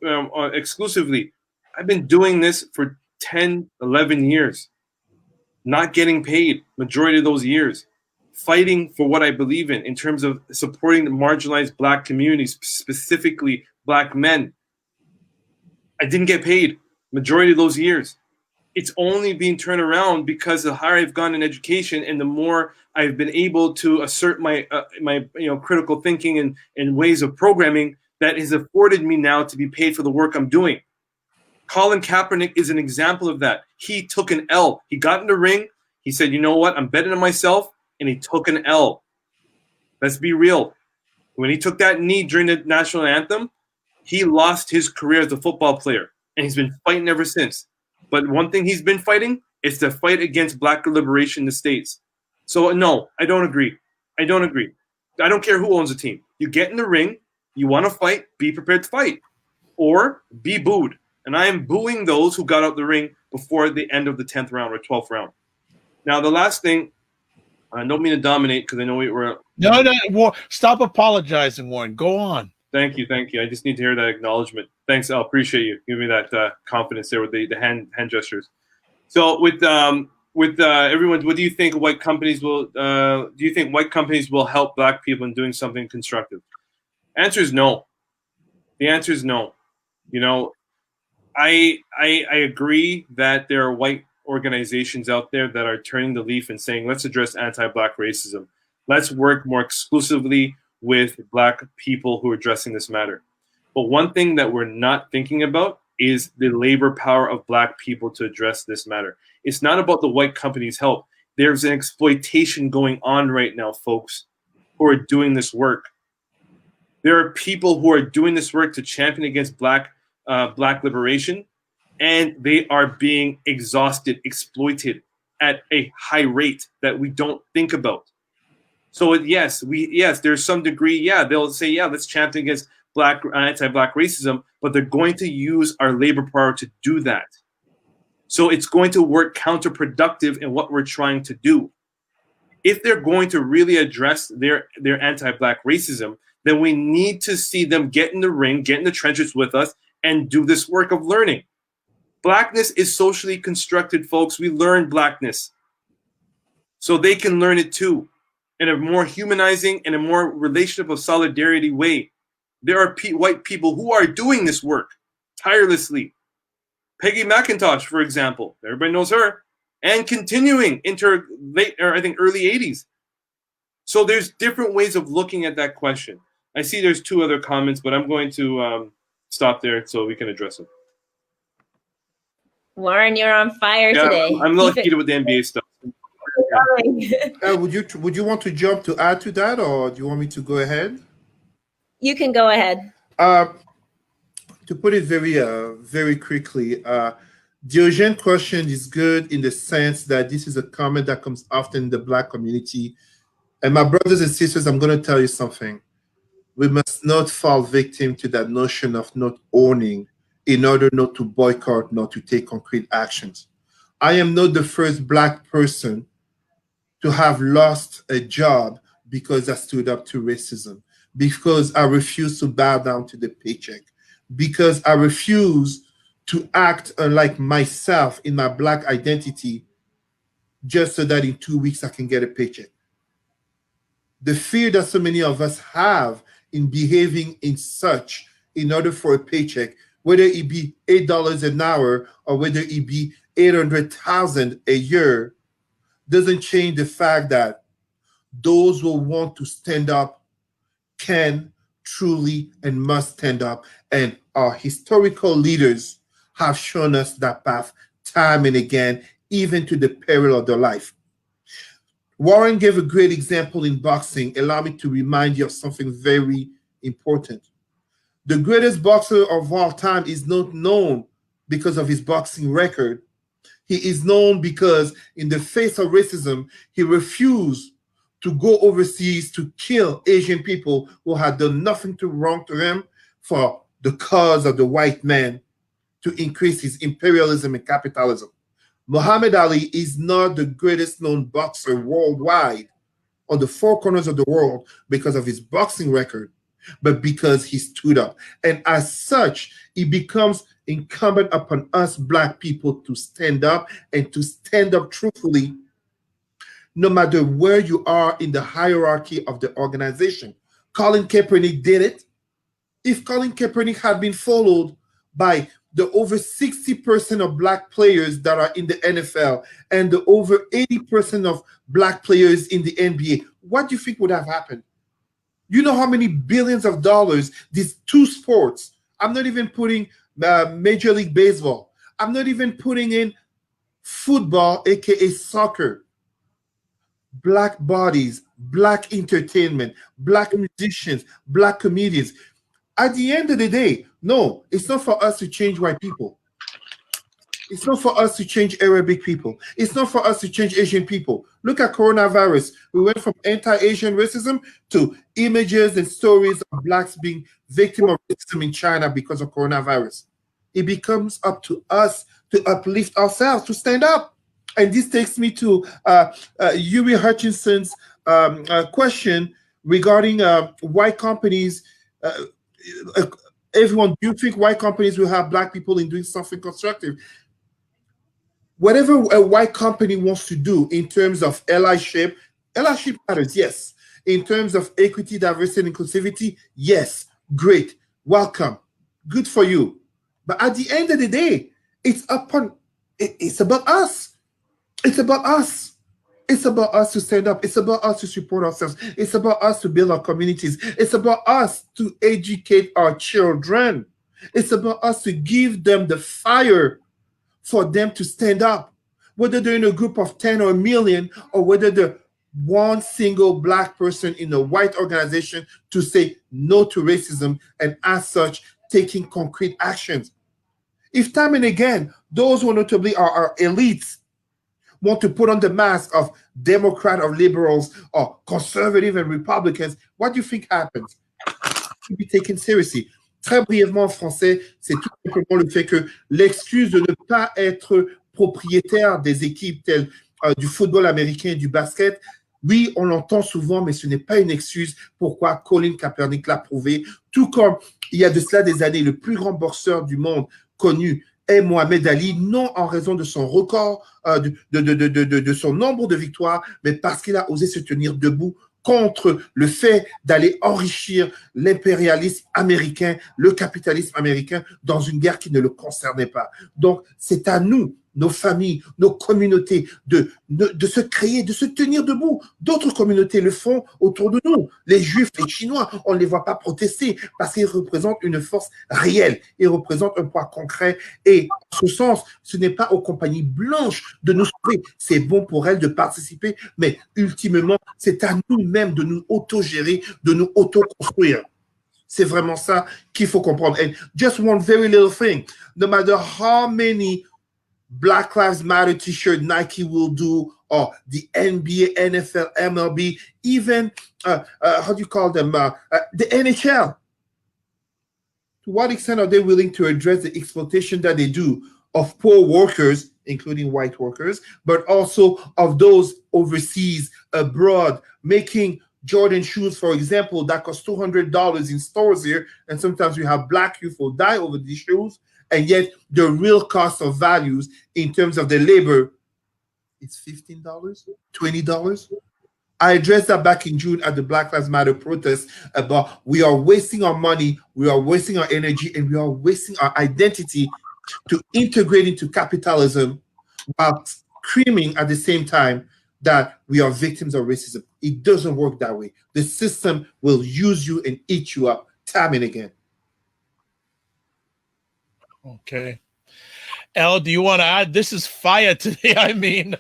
exclusively. I've been doing this for 10, 11 years, not getting paid majority of those years, fighting for what I believe in terms of supporting the marginalized Black communities, specifically Black men. I didn't get paid majority of those years. It's only being turned around because the higher I've gone in education and the more I've been able to assert my critical thinking and ways of programming that has afforded me now to be paid for the work I'm doing. Colin Kaepernick is an example of that. He took an L. He got in the ring. He said, you know what? I'm betting on myself. And he took an L. Let's be real. When he took that knee during the national anthem, he lost his career as a football player. And he's been fighting ever since. But one thing he's been fighting is the fight against Black liberation in the States. So no, I don't agree. I don't care who owns the team. You get in the ring, you want to fight, be prepared to fight. Or be booed. And I am booing those who got out the ring before the end of the 10th round or 12th round. Now, the last thing, I don't mean to dominate because I know we were... No, stop apologizing, Warren. Go on. Thank you. I just need to hear that acknowledgement. Thanks, Al. Appreciate you giving me that confidence there with the hand gestures. So with everyone, what do you think white companies will? Do you think white companies will help Black people in doing something constructive? Answer is no. The answer is no. I agree that there are white organizations out there that are turning the leaf and saying, let's address anti-Black racism. Let's work more exclusively with Black people who are addressing this matter. But one thing that we're not thinking about is the labor power of Black people to address this matter. It's not about the white companies' help. There's an exploitation going on right now, folks, who are doing this work. There are people who are doing this work to champion against Black liberation, and they are being exhausted, exploited at a high rate that we don't think about. So yes, there's some degree, they'll say, let's champion against anti-Black racism, but they're going to use our labor power to do that. So it's going to work counterproductive in what we're trying to do. If they're going to really address their anti-Black racism, then we need to see them get in the ring, get in the trenches with us, and do this work of learning. Blackness is socially constructed, folks. We learn Blackness. So they can learn it too, in a more humanizing and a more relationship of solidarity way. There are white people who are doing this work tirelessly. Peggy McIntosh, for example, everybody knows her, and continuing into early 80s. So there's different ways of looking at that question. I see there's two other comments, but I'm going to stop there so we can address them. Warren, you're on fire today. I'm a little heated with the NBA stuff. Would you want to jump to add to that, or do you want me to go ahead? You can go ahead. To put it very quickly, the Eugene question is good in the sense that this is a comment that comes often in the Black community. And my brothers and sisters, I'm going to tell you something. We must not fall victim to that notion of not owning in order not to boycott, not to take concrete actions. I am not the first Black person to have lost a job because I stood up to racism, because I refused to bow down to the paycheck, because I refuse to act unlike myself in my Black identity just so that in 2 weeks I can get a paycheck. The fear that so many of us have in behaving in such in order for a paycheck, whether it be $8 an hour or whether it be $800,000 a year, doesn't change the fact that those who want to stand up can truly and must stand up. And our historical leaders have shown us that path time and again, even to the peril of their life. Warren gave a great example in boxing. Allow me to remind you of something very important. The greatest boxer of all time is not known because of his boxing record. He is known because in the face of racism, he refused to go overseas to kill Asian people who had done nothing wrong to him for the cause of the white man to increase his imperialism and capitalism. Muhammad Ali is not the greatest known boxer worldwide on the four corners of the world because of his boxing record, but because he stood up. And as such, it becomes incumbent upon us Black people to stand up and to stand up truthfully, no matter where you are in the hierarchy of the organization. Colin Kaepernick did it. If Colin Kaepernick had been followed by the over 60% of Black players that are in the NFL and the over 80% of Black players in the NBA, what do you think would have happened? You know how many billions of dollars these two sports, I'm not even putting Major League Baseball, I'm not even putting in football, aka soccer, Black bodies, Black entertainment, Black musicians, Black comedians. At the end of the day, no, it's not for us to change white people. It's not for us to change Arabic people. It's not for us to change Asian people. Look at coronavirus. We went from anti-Asian racism to images and stories of Blacks being victim of racism in China because of coronavirus. It becomes up to us to uplift ourselves, to stand up. And this takes me to Yuri Hutchinson's question regarding white companies. Everyone, do you think white companies will have Black people in doing something constructive? Whatever a white company wants to do in terms of allyship matters, yes. In terms of equity, diversity, and inclusivity, yes. Great. Welcome. Good for you. But at the end of the day, it's about us. It's about us. It's about us to stand up. It's about us to support ourselves. It's about us to build our communities. It's about us to educate our children. It's about us to give them the fire for them to stand up, whether they're in a group of 10 or a million, or whether they're one single Black person in a white organization to say no to racism and as such, taking concrete actions. If time and again, those who notably are our elites want to put on the mask of Democrat or liberals or conservative and Republicans, what do you think happens? To be taken seriously. Très brièvement en français, c'est tout simplement le fait que l'excuse de ne pas être propriétaire des équipes telles du football américain et du basket, oui, on l'entend souvent, mais ce n'est pas une excuse. Pourquoi? Colin Kaepernick l'a prouvé. Tout comme il y a de cela des années, le plus grand boxeur du monde connu est Mohamed Ali, non en raison de son record, de son nombre de victoires, mais parce qu'il a osé se tenir debout contre le fait d'aller enrichir l'impérialisme américain, le capitalisme américain dans une guerre qui ne le concernait pas. Donc, c'est à nous, nos familles, nos communautés, de se créer, de se tenir debout. D'autres communautés le font autour de nous. Les Juifs, les Chinois, on ne les voit pas protester parce qu'ils représentent une force réelle. Ils représentent un poids concret. Et en ce sens, ce n'est pas aux compagnies blanches de nous sauver. C'est bon pour elles de participer, mais ultimement, c'est à nous-mêmes de nous autogérer, de nous auto-construire. C'est vraiment ça qu'il faut comprendre. And just one very little thing, no matter how many Black Lives Matter t-shirt Nike will do, or the NBA, NFL, MLB, even, how do you call them, the NHL. To what extent are they willing to address the exploitation that they do of poor workers, including white workers, but also of those overseas, abroad, making Jordan shoes, for example, that cost $200 in stores here, and sometimes you have Black youth who die over these shoes, and yet the real cost of values in terms of the labor, it's $15, $20. I addressed that back in June at the Black Lives Matter protest about we are wasting our money, we are wasting our energy, and we are wasting our identity to integrate into capitalism while screaming at the same time that we are victims of racism. It doesn't work that way. The system will use you and eat you up time and again. Okay. Elle, do you want to add? This is fire today. I mean,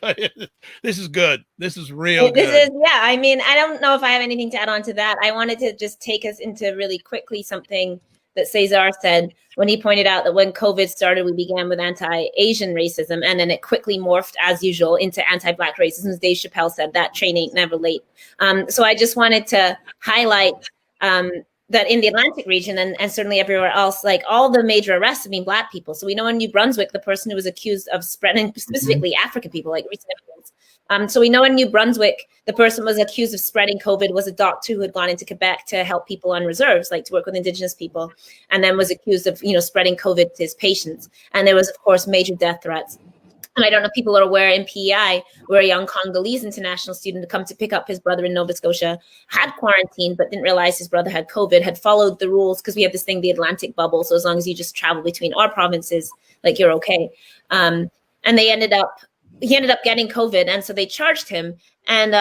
this is good. This is real good. Yeah, I mean, I don't know if I have anything to add on to that. I wanted to just take us into really quickly something that Cesar said when he pointed out that when COVID started, we began with anti-Asian racism, and then it quickly morphed, as usual, into anti-Black racism. As Dave Chappelle said, that train ain't never late. So I just wanted to highlight that in the Atlantic region and certainly everywhere else, like all the major arrests have been Black people. So we know in New Brunswick, the person who was accused of spreading, specifically African people, like recent evidence. So we know in New Brunswick, the person was accused of spreading COVID was a doctor who had gone into Quebec to help people on reserves, like to work with Indigenous people, and then was accused of, spreading COVID to his patients. And there was, of course, major death threats. And I don't know if people are aware in PEI, where a young Congolese international student had come to pick up his brother in Nova Scotia, had quarantined, but didn't realize his brother had COVID, had followed the rules because we have this thing, the Atlantic bubble. So as long as you just travel between our provinces, like you're okay. And he ended up getting COVID. And so they charged him. And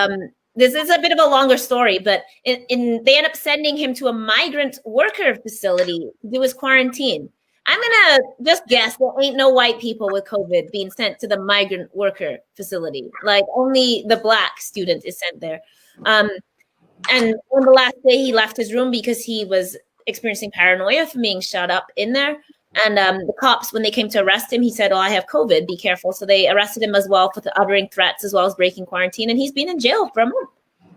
this is a bit of a longer story, but they end up sending him to a migrant worker facility to do his quarantine. I'm going to just guess there ain't no white people with COVID being sent to the migrant worker facility. Like only the Black student is sent there. And on the last day, he left his room because he was experiencing paranoia from being shut up in there. And the cops, when they came to arrest him, he said, I have COVID, be careful. So they arrested him as well for uttering threats as well as breaking quarantine. And he's been in jail for a month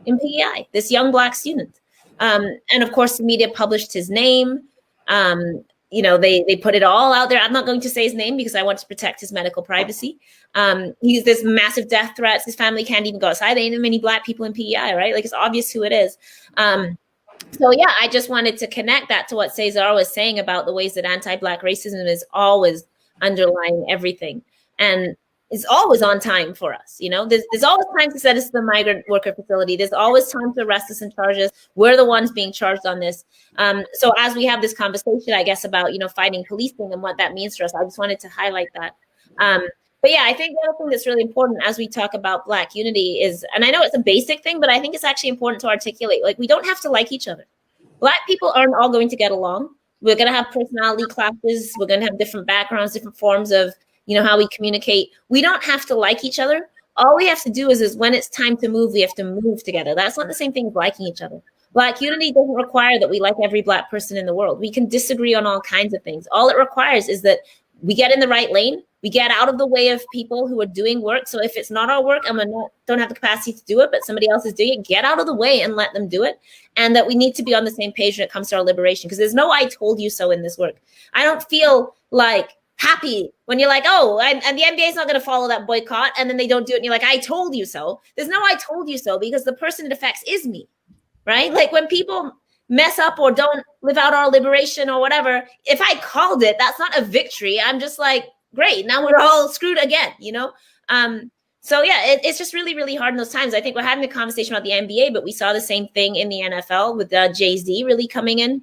in PEI, this young Black student. And of course, the media published his name. They put it all out there. I'm not going to say his name because I want to protect his medical privacy. He's this massive death threats. His family can't even go outside. There ain't many Black people in PEI, right? Like it's obvious who it is. So yeah, I just wanted to connect that to what Cesar was saying about the ways that anti-Black racism is always underlying everything. And it's always on time for us. There's always time to send us to the migrant worker facility. There's always time to arrest us and charge us. We're the ones being charged on this. So as we have this conversation, I guess, about, fighting policing and what that means for us, I just wanted to highlight that. But yeah, I think the other thing that's really important as we talk about Black unity is, and I know it's a basic thing, but I think it's actually important to articulate, like we don't have to like each other. Black people aren't all going to get along. We're going to have personality clashes. We're going to have different backgrounds, different forms of how we communicate. We don't have to like each other. All we have to do is when it's time to move, we have to move together. That's not the same thing as liking each other. Black unity doesn't require that we like every Black person in the world. We can disagree on all kinds of things. All it requires is that we get in the right lane. We get out of the way of people who are doing work. So if it's not our work and don't have the capacity to do it, but somebody else is doing it, get out of the way and let them do it. And that we need to be on the same page when it comes to our liberation, because there's no I told you so in this work. I don't feel like happy when you're like, and the NBA is not going to follow that boycott, and then they don't do it, and you're like, I told you so. There's no I told you so, because the person it affects is me, right? Like when people mess up or don't live out our liberation or whatever, if I called it, that's not a victory. I'm just like, great, now we're all screwed again, So yeah, it's just really, really hard in those times. I think we're having a conversation about the NBA, but we saw the same thing in the NFL with Jay-Z really coming in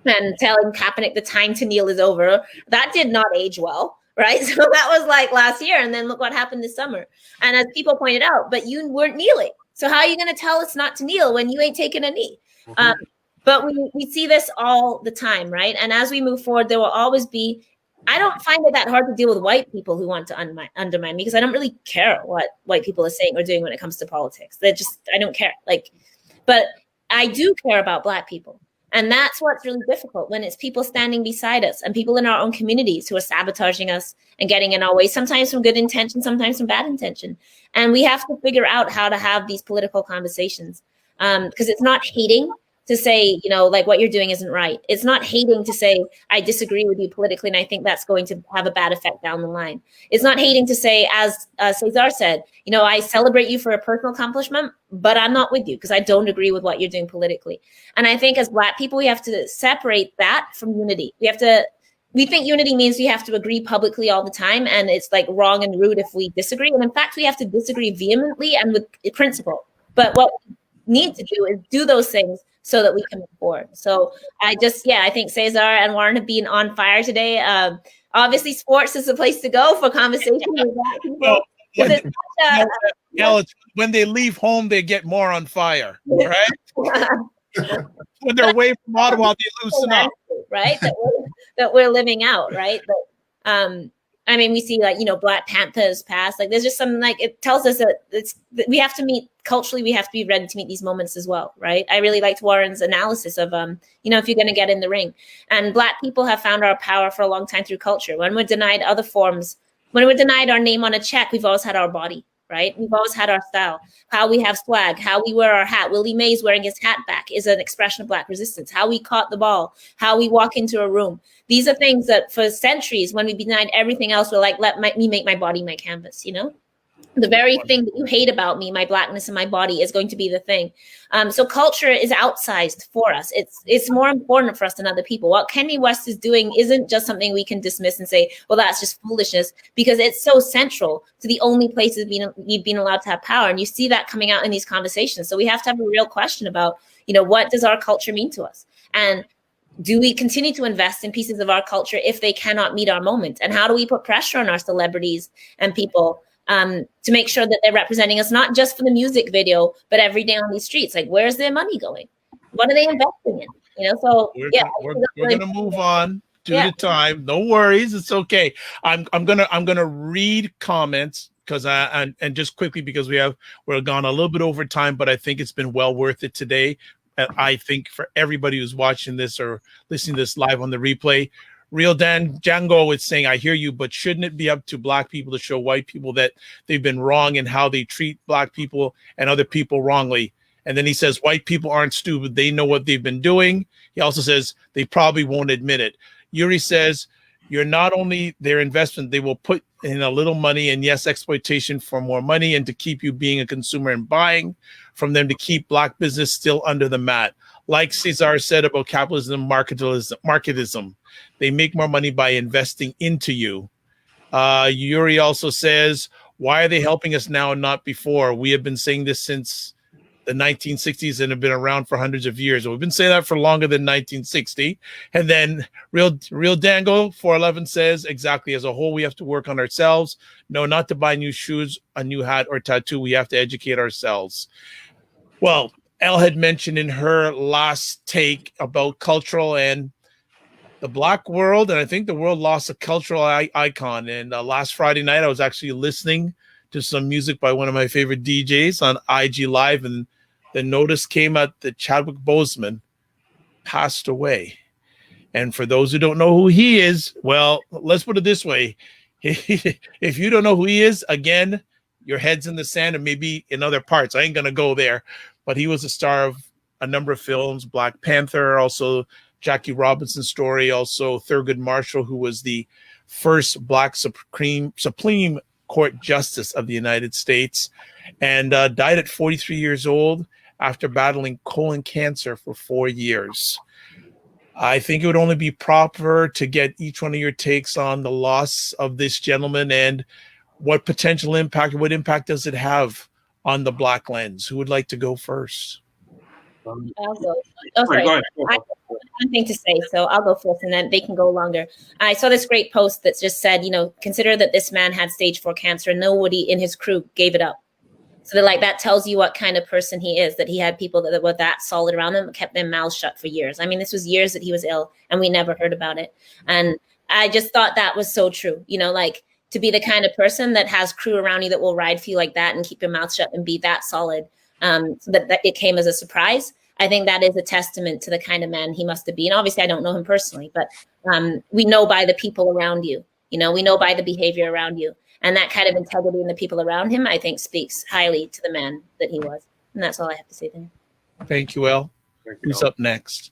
and telling Kaepernick the time to kneel is over. That did not age well, right? So that was like last year. And then look what happened this summer. And as people pointed out, but you weren't kneeling. So how are you going to tell us not to kneel when you ain't taking a knee? Mm-hmm. But we see this all the time, right? And as we move forward, there will always be, I don't find it that hard to deal with white people who want to undermine me, because I don't really care what white people are saying or doing when it comes to politics. I don't care. But I do care about Black people. And that's what's really difficult, when it's people standing beside us and people in our own communities who are sabotaging us and getting in our way, sometimes from good intention, sometimes from bad intention. And we have to figure out how to have these political conversations, because it's not hating to say, like what you're doing isn't right. It's not hating to say, I disagree with you politically, and I think that's going to have a bad effect down the line. It's not hating to say, as Cesar said, I celebrate you for a personal accomplishment, but I'm not with you because I don't agree with what you're doing politically. And I think as Black people, we have to separate that from unity. We think unity means we have to agree publicly all the time, and it's like wrong and rude if we disagree. And in fact, we have to disagree vehemently and with principle. But what we need to do is do those things so that we can move forward. So I think Cesar and Warren have been on fire today. Obviously, sports is the place to go for conversation with Black people. When they leave home, they get more on fire, right? When they're away from Ottawa, they loosen up. Right? That we're living out, right? But we see Black Panthers pass. There's just some it tells us that we have to meet culturally. We have to be ready to meet these moments as well, right? I really liked Warren's analysis of if you're going to get in the ring, and Black people have found our power for a long time through culture. When we're denied other forms, when we're denied our name on a check, we've always had our body. right? We've always had our style, how we have swag, how we wear our hat. Willie Mays wearing his hat back is an expression of Black resistance. How we caught the ball, how we walk into a room. These are things that for centuries, when we denied everything else, we're like, me make my body my canvas, you know? The very thing that you hate about me, my Blackness and my body, is going to be the thing. So culture is outsized for us. It's more important for us than other people. What Kanye West is doing isn't just something we can dismiss and say, well, that's just foolishness, because it's so central to the only places you've been allowed to have power. And you see that coming out in these conversations. So we have to have a real question about, you know, what does our culture mean to us? And do we continue to invest in pieces of our culture if they cannot meet our moment? And how do we put pressure on our celebrities and people to make sure that they're representing us, not just for the music video, but every day on these streets? Like, where's their money going? What are they investing in? You know, so we're gonna move on due to time. No worries, it's okay. I'm gonna read comments because and just quickly, because we're gone a little bit over time, but I think it's been well worth it today. I think for everybody who's watching this or listening to this live on the replay, Real Dan Django is saying, I hear you, but shouldn't it be up to Black people to show white people that they've been wrong in how they treat Black people and other people wrongly? And then he says, white people aren't stupid. They know what they've been doing. He also says they probably won't admit it. Yuri says, you're not only their investment, they will put in a little money and yes, exploitation for more money and to keep you being a consumer and buying from them to keep Black business still under the mat. Like Cesar said about capitalism, marketism, they make more money by investing into you. Yuri also says, why are they helping us now and not before? We have been saying this since the 1960s and have been around for hundreds of years. We've been saying that for longer than 1960. And then Real Dango 411 says, exactly, as a whole, we have to work on ourselves. No, not to buy new shoes, a new hat, or tattoo. We have to educate ourselves. Well, Elle had mentioned in her last take about cultural and the Black world, and I think the world lost a cultural icon. And last Friday night, I was actually listening to some music by one of my favorite DJs on IG Live, and the notice came out that Chadwick Boseman passed away. And for those who don't know who he is, well, let's put it this way. If you don't know who he is, again, your head's in the sand, and maybe in other parts. I ain't going to go there. But he was a star of a number of films, Black Panther, also Jackie Robinson's story, also Thurgood Marshall, who was the first Black Supreme Court Justice of the United States, and died at 43 years old after battling colon cancer for 4 years. I think it would only be proper to get each one of your takes on the loss of this gentleman and what potential impact, what impact does it have on the Black lens? Who would like to go first? I'll go. Oh, sorry. I have one thing to say, so I'll go first, and then they can go longer. I saw this great post that just said, you know, consider that this man had stage 4 cancer, and nobody in his crew gave it up. So they're like, that tells you what kind of person he is, that he had people that were that solid around him, kept their mouths shut for years. I mean, this was years that he was ill, and we never heard about it. And I just thought that was so true, you know, like, to be the kind of person that has crew around you that will ride for you like that and keep your mouth shut and be that solid, so that it came as a surprise. I think that is a testament to the kind of man he must have been. Obviously, I don't know him personally, but we know by the people around you. You know, we know by the behavior around you. And that kind of integrity in the people around him, I think, speaks highly to the man that he was. And that's all I have to say there. Thank you, El. Who's up next?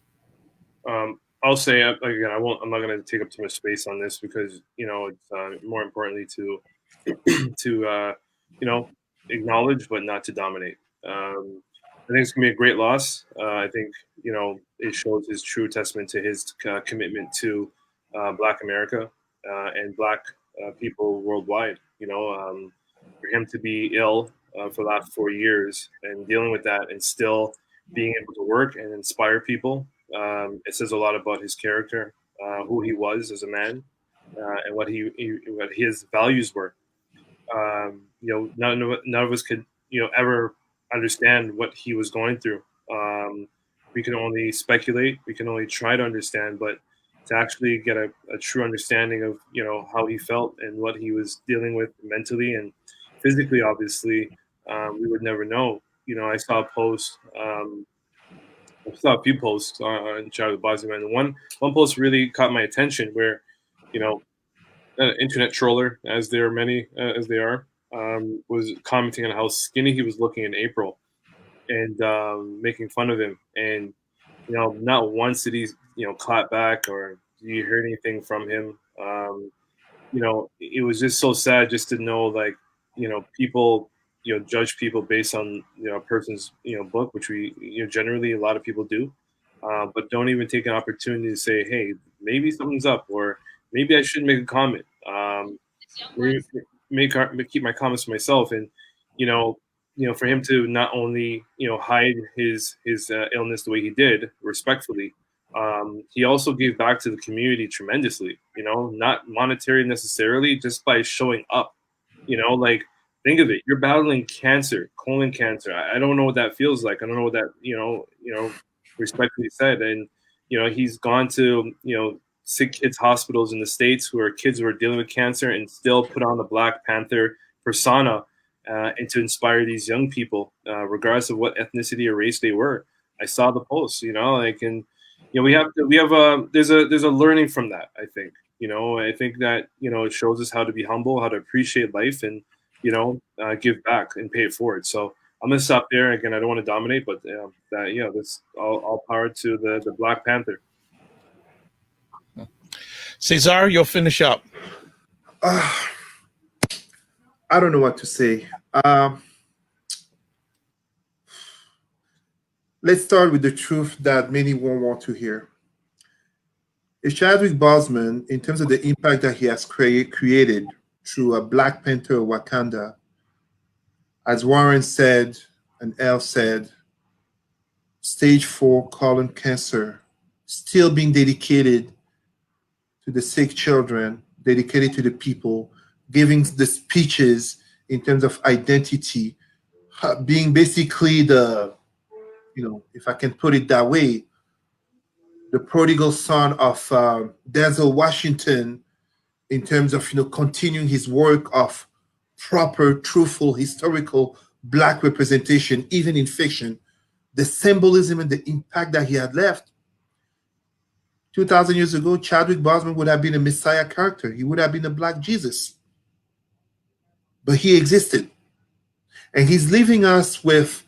I'll say, again, I'm not going to take up too much space on this because, you know, it's more importantly to you know, acknowledge, but not to dominate. I think it's going to be a great loss. I think, you know, it shows his true testament to his commitment to Black America and Black people worldwide. You know, for him to be ill for the last 4 years and dealing with that and still being able to work and inspire people, it says a lot about his character, who he was as a man, and what his values were. You know, none of us could, you know, ever understand what he was going through. We can only speculate. We can only try to understand, but to actually get a true understanding of, you know, how he felt and what he was dealing with mentally and physically, obviously, we would never know. You know, I saw a post. I saw a few posts on Chadwick Boseman, and one post really caught my attention where, you know, an internet troller, as there are many, as they are, was commenting on how skinny he was looking in April, and making fun of him. And not once did he clap back or you hear anything from him. It was just so sad just to know, like, people judge people based on a person's book, which we generally a lot of people do, but don't even take an opportunity to say, hey, maybe something's up, or maybe I should make a comment. Maybe keep my comments to myself. And for him to not only hide his illness the way he did respectfully, he also gave back to the community tremendously. Not monetary necessarily, just by showing up. Like, think of it, you're battling cancer, colon cancer. I don't know what that feels like. I don't know what that respectfully said. And he's gone to sick kids hospitals in the States who are kids who are dealing with cancer, and still put on the Black Panther persona, and to inspire these young people, regardless of what ethnicity or race they were. I saw the post, and we have there's a learning from that. I think that it shows us how to be humble, how to appreciate life, and give back and pay it forward. So I'm gonna stop there. Again, I don't want to dominate, but that's all power to the Black Panther. Cesar, you'll finish up. I don't know what to say. Let's start with the truth that many won't want to hear. If Chadwick Boseman, in terms of the impact that he has created through a Black Panther Wakanda, as Warren said and Elle said, stage 4 colon cancer, still being dedicated to the sick children, dedicated to the people, giving the speeches in terms of identity, being basically the, if I can put it that way, the prodigal son of Denzel Washington, in terms of continuing his work of proper, truthful, historical Black representation, even in fiction, the symbolism and the impact that he had left. 2,000 years ago, Chadwick Boseman would have been a Messiah character. He would have been a Black Jesus. But he existed. And he's leaving us with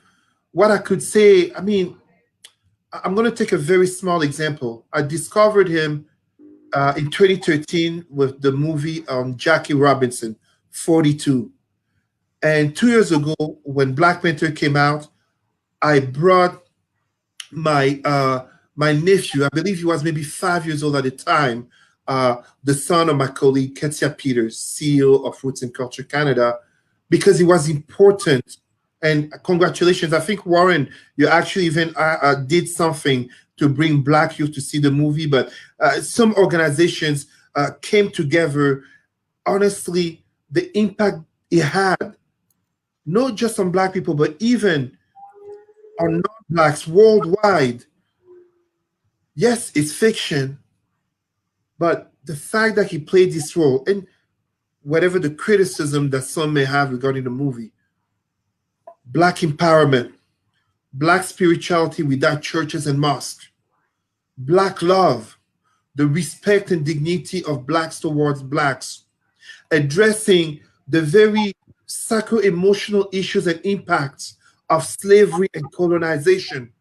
what I could say. I mean, I'm going to take a very small example. I discovered him in 2013 with the movie on Jackie Robinson, 42. And 2 years ago, when Black Panther came out, I brought my nephew, I believe he was maybe 5 years old at the time, the son of my colleague, Ketsia Peters, CEO of Roots and Culture Canada, because it was important. And congratulations. I think, Warren, you actually even did something to bring Black youth to see the movie, but some organizations came together. Honestly, the impact it had, not just on Black people, but even on non-Blacks worldwide. Yes, it's fiction, but the fact that he played this role, and whatever the criticism that some may have regarding the movie, Black empowerment, Black spirituality without churches and mosques, Black love, the respect and dignity of Blacks towards Blacks, addressing the very psycho-emotional issues and impacts of slavery and colonization,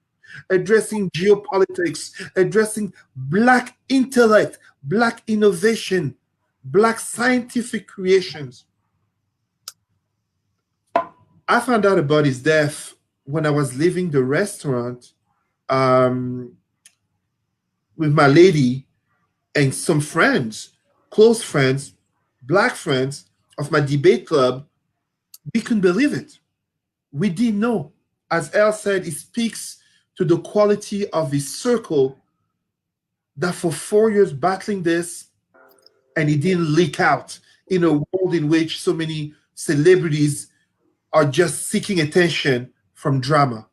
addressing geopolitics, addressing Black intellect, Black innovation, Black scientific creations. I found out about his death when I was leaving the restaurant with my lady and some friends, close friends, Black friends of my debate club. We couldn't believe it. We didn't know. As Elle said, it speaks to the quality of his circle, that for 4 years battling this, and it didn't leak out in a world in which so many celebrities are just seeking attention from drama.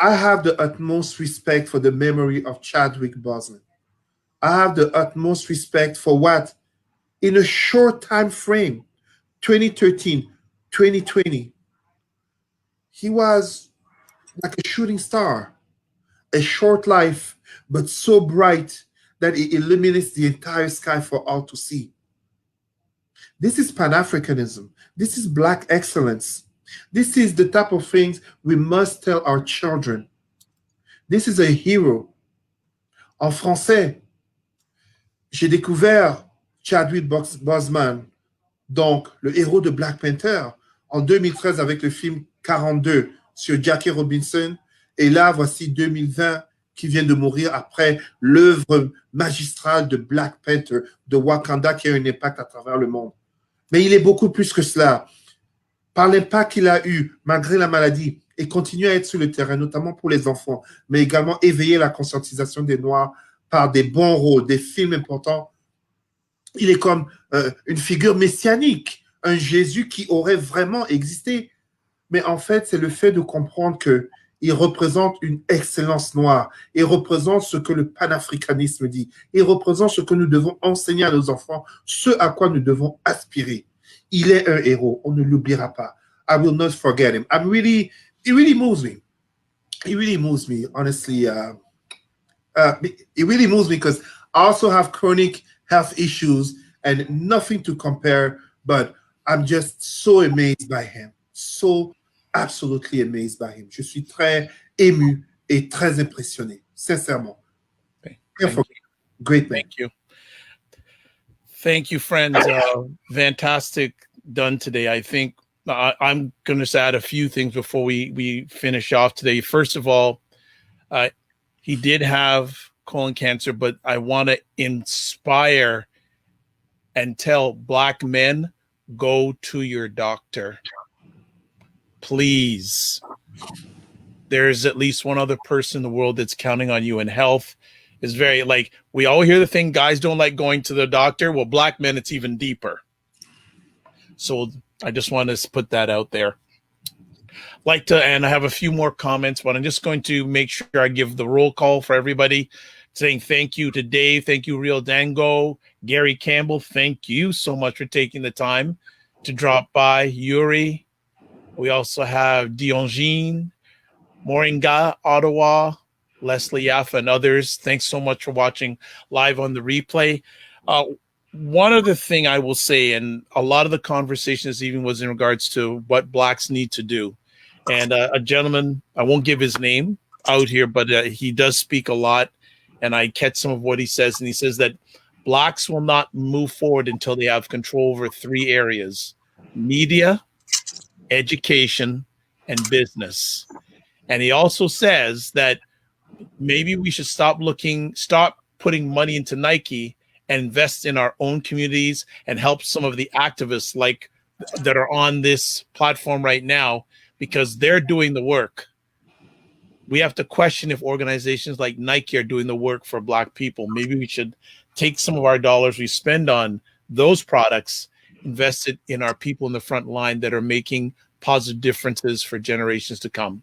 I have the utmost respect for the memory of Chadwick Boseman. I have the utmost respect for what, in a short time frame, 2013, 2020, he was like a shooting star, a short life, but so bright that it illuminates the entire sky for all to see. This is Pan-Africanism. This is Black excellence. This is the type of things we must tell our children. This is a hero. En français, j'ai découvert Chadwick Boseman, donc le héros de Black Panther, en 2013 avec le film 42 sur Jackie Robinson. Et là, voici 2020 qui vient de mourir après l'œuvre magistrale de Black Panther, de Wakanda, qui a un impact à travers le monde. Mais il est beaucoup plus que cela. Par l'impact qu'il a eu, malgré la maladie, et continue à être sur le terrain, notamment pour les enfants, mais également éveiller la conscientisation des Noirs par des bons rôles, des films importants. Il est comme une figure messianique, un Jésus qui aurait vraiment existé. Mais en fait, c'est le fait de comprendre qu'il représente une excellence noire. Il représente ce que le panafricanisme dit. Il représente ce que nous devons enseigner à nos enfants, ce à quoi nous devons aspirer. Il est un héros, on ne l'oubliera pas. I will not forget him. It really moves me. It really moves me, honestly. It really moves me because I also have chronic health issues and nothing to compare, but I'm just so amazed by him. So absolutely amazed by him. Je suis très ému et très impressionné, sincèrement. Great man. Thank you. Thank you, friends. Fantastic done today. I think I'm going to add a few things before we finish off today. First of all, he did have colon cancer, but I want to inspire and tell Black men, go to your doctor. Please. There's at least one other person in the world that's counting on you, and health is very, like, we all hear the thing, guys don't like going to the doctor. Well, Black men, it's even deeper. So I just want to put that out there. And I have a few more comments, but I'm just going to make sure I give the roll call for everybody, saying thank you to Dave. Thank you, Real Dango. Gary Campbell, thank you so much for taking the time to drop by. Yuri. We also have Diongine, Moringa, Ottawa, Leslie Yaffa, and others. Thanks so much for watching live on the replay. One other thing I will say, and a lot of the conversation this evening was in regards to what Blacks need to do. And a gentleman, I won't give his name out here, but he does speak a lot, and I catch some of what he says. And he says that Blacks will not move forward until they have control over 3 areas: media, education, and business. And he also says that maybe we should stop putting money into Nike and invest in our own communities and help some of the activists like that are on this platform right now, because they're doing the work. We have to question if organizations like Nike are doing the work for Black people. Maybe we should take some of our dollars we spend on those products, invest it in our people in the front line that are making positive differences for generations to come.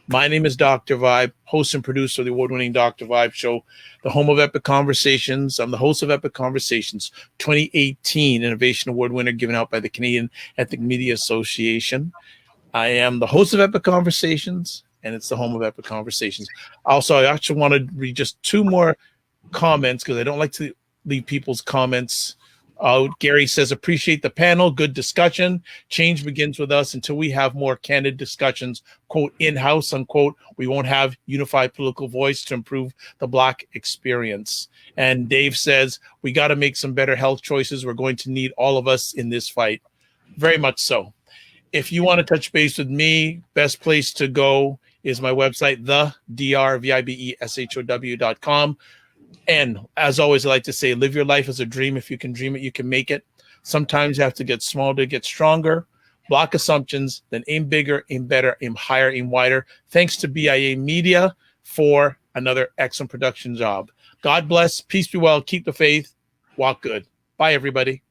My name is Dr. Vibe, host and producer of the award-winning Dr. Vibe Show, the home of Epic Conversations. I'm the host of Epic Conversations, 2018 Innovation Award winner given out by the Canadian Ethnic Media Association. I am the host of Epic Conversations, and it's the home of Epic Conversations. Also, I actually want to read just 2 more comments because I don't like to leave people's comments out. Gary says, appreciate the panel. Good discussion. Change begins with us. Until we have more candid discussions, quote, in-house, unquote, we won't have unified political voice to improve the Black experience. And Dave says, we got to make some better health choices. We're going to need all of us in this fight. Very much so. If you want to touch base with me, best place to go is my website, thedrvibeshow.com. And as always, I like to say, live your life as a dream. If you can dream it, you can make it. Sometimes you have to get small to get stronger. Block assumptions, then aim bigger, aim better, aim higher, aim wider. Thanks to BIA Media for another excellent production job. God bless. Peace be well. Keep the faith. Walk good. Bye, everybody.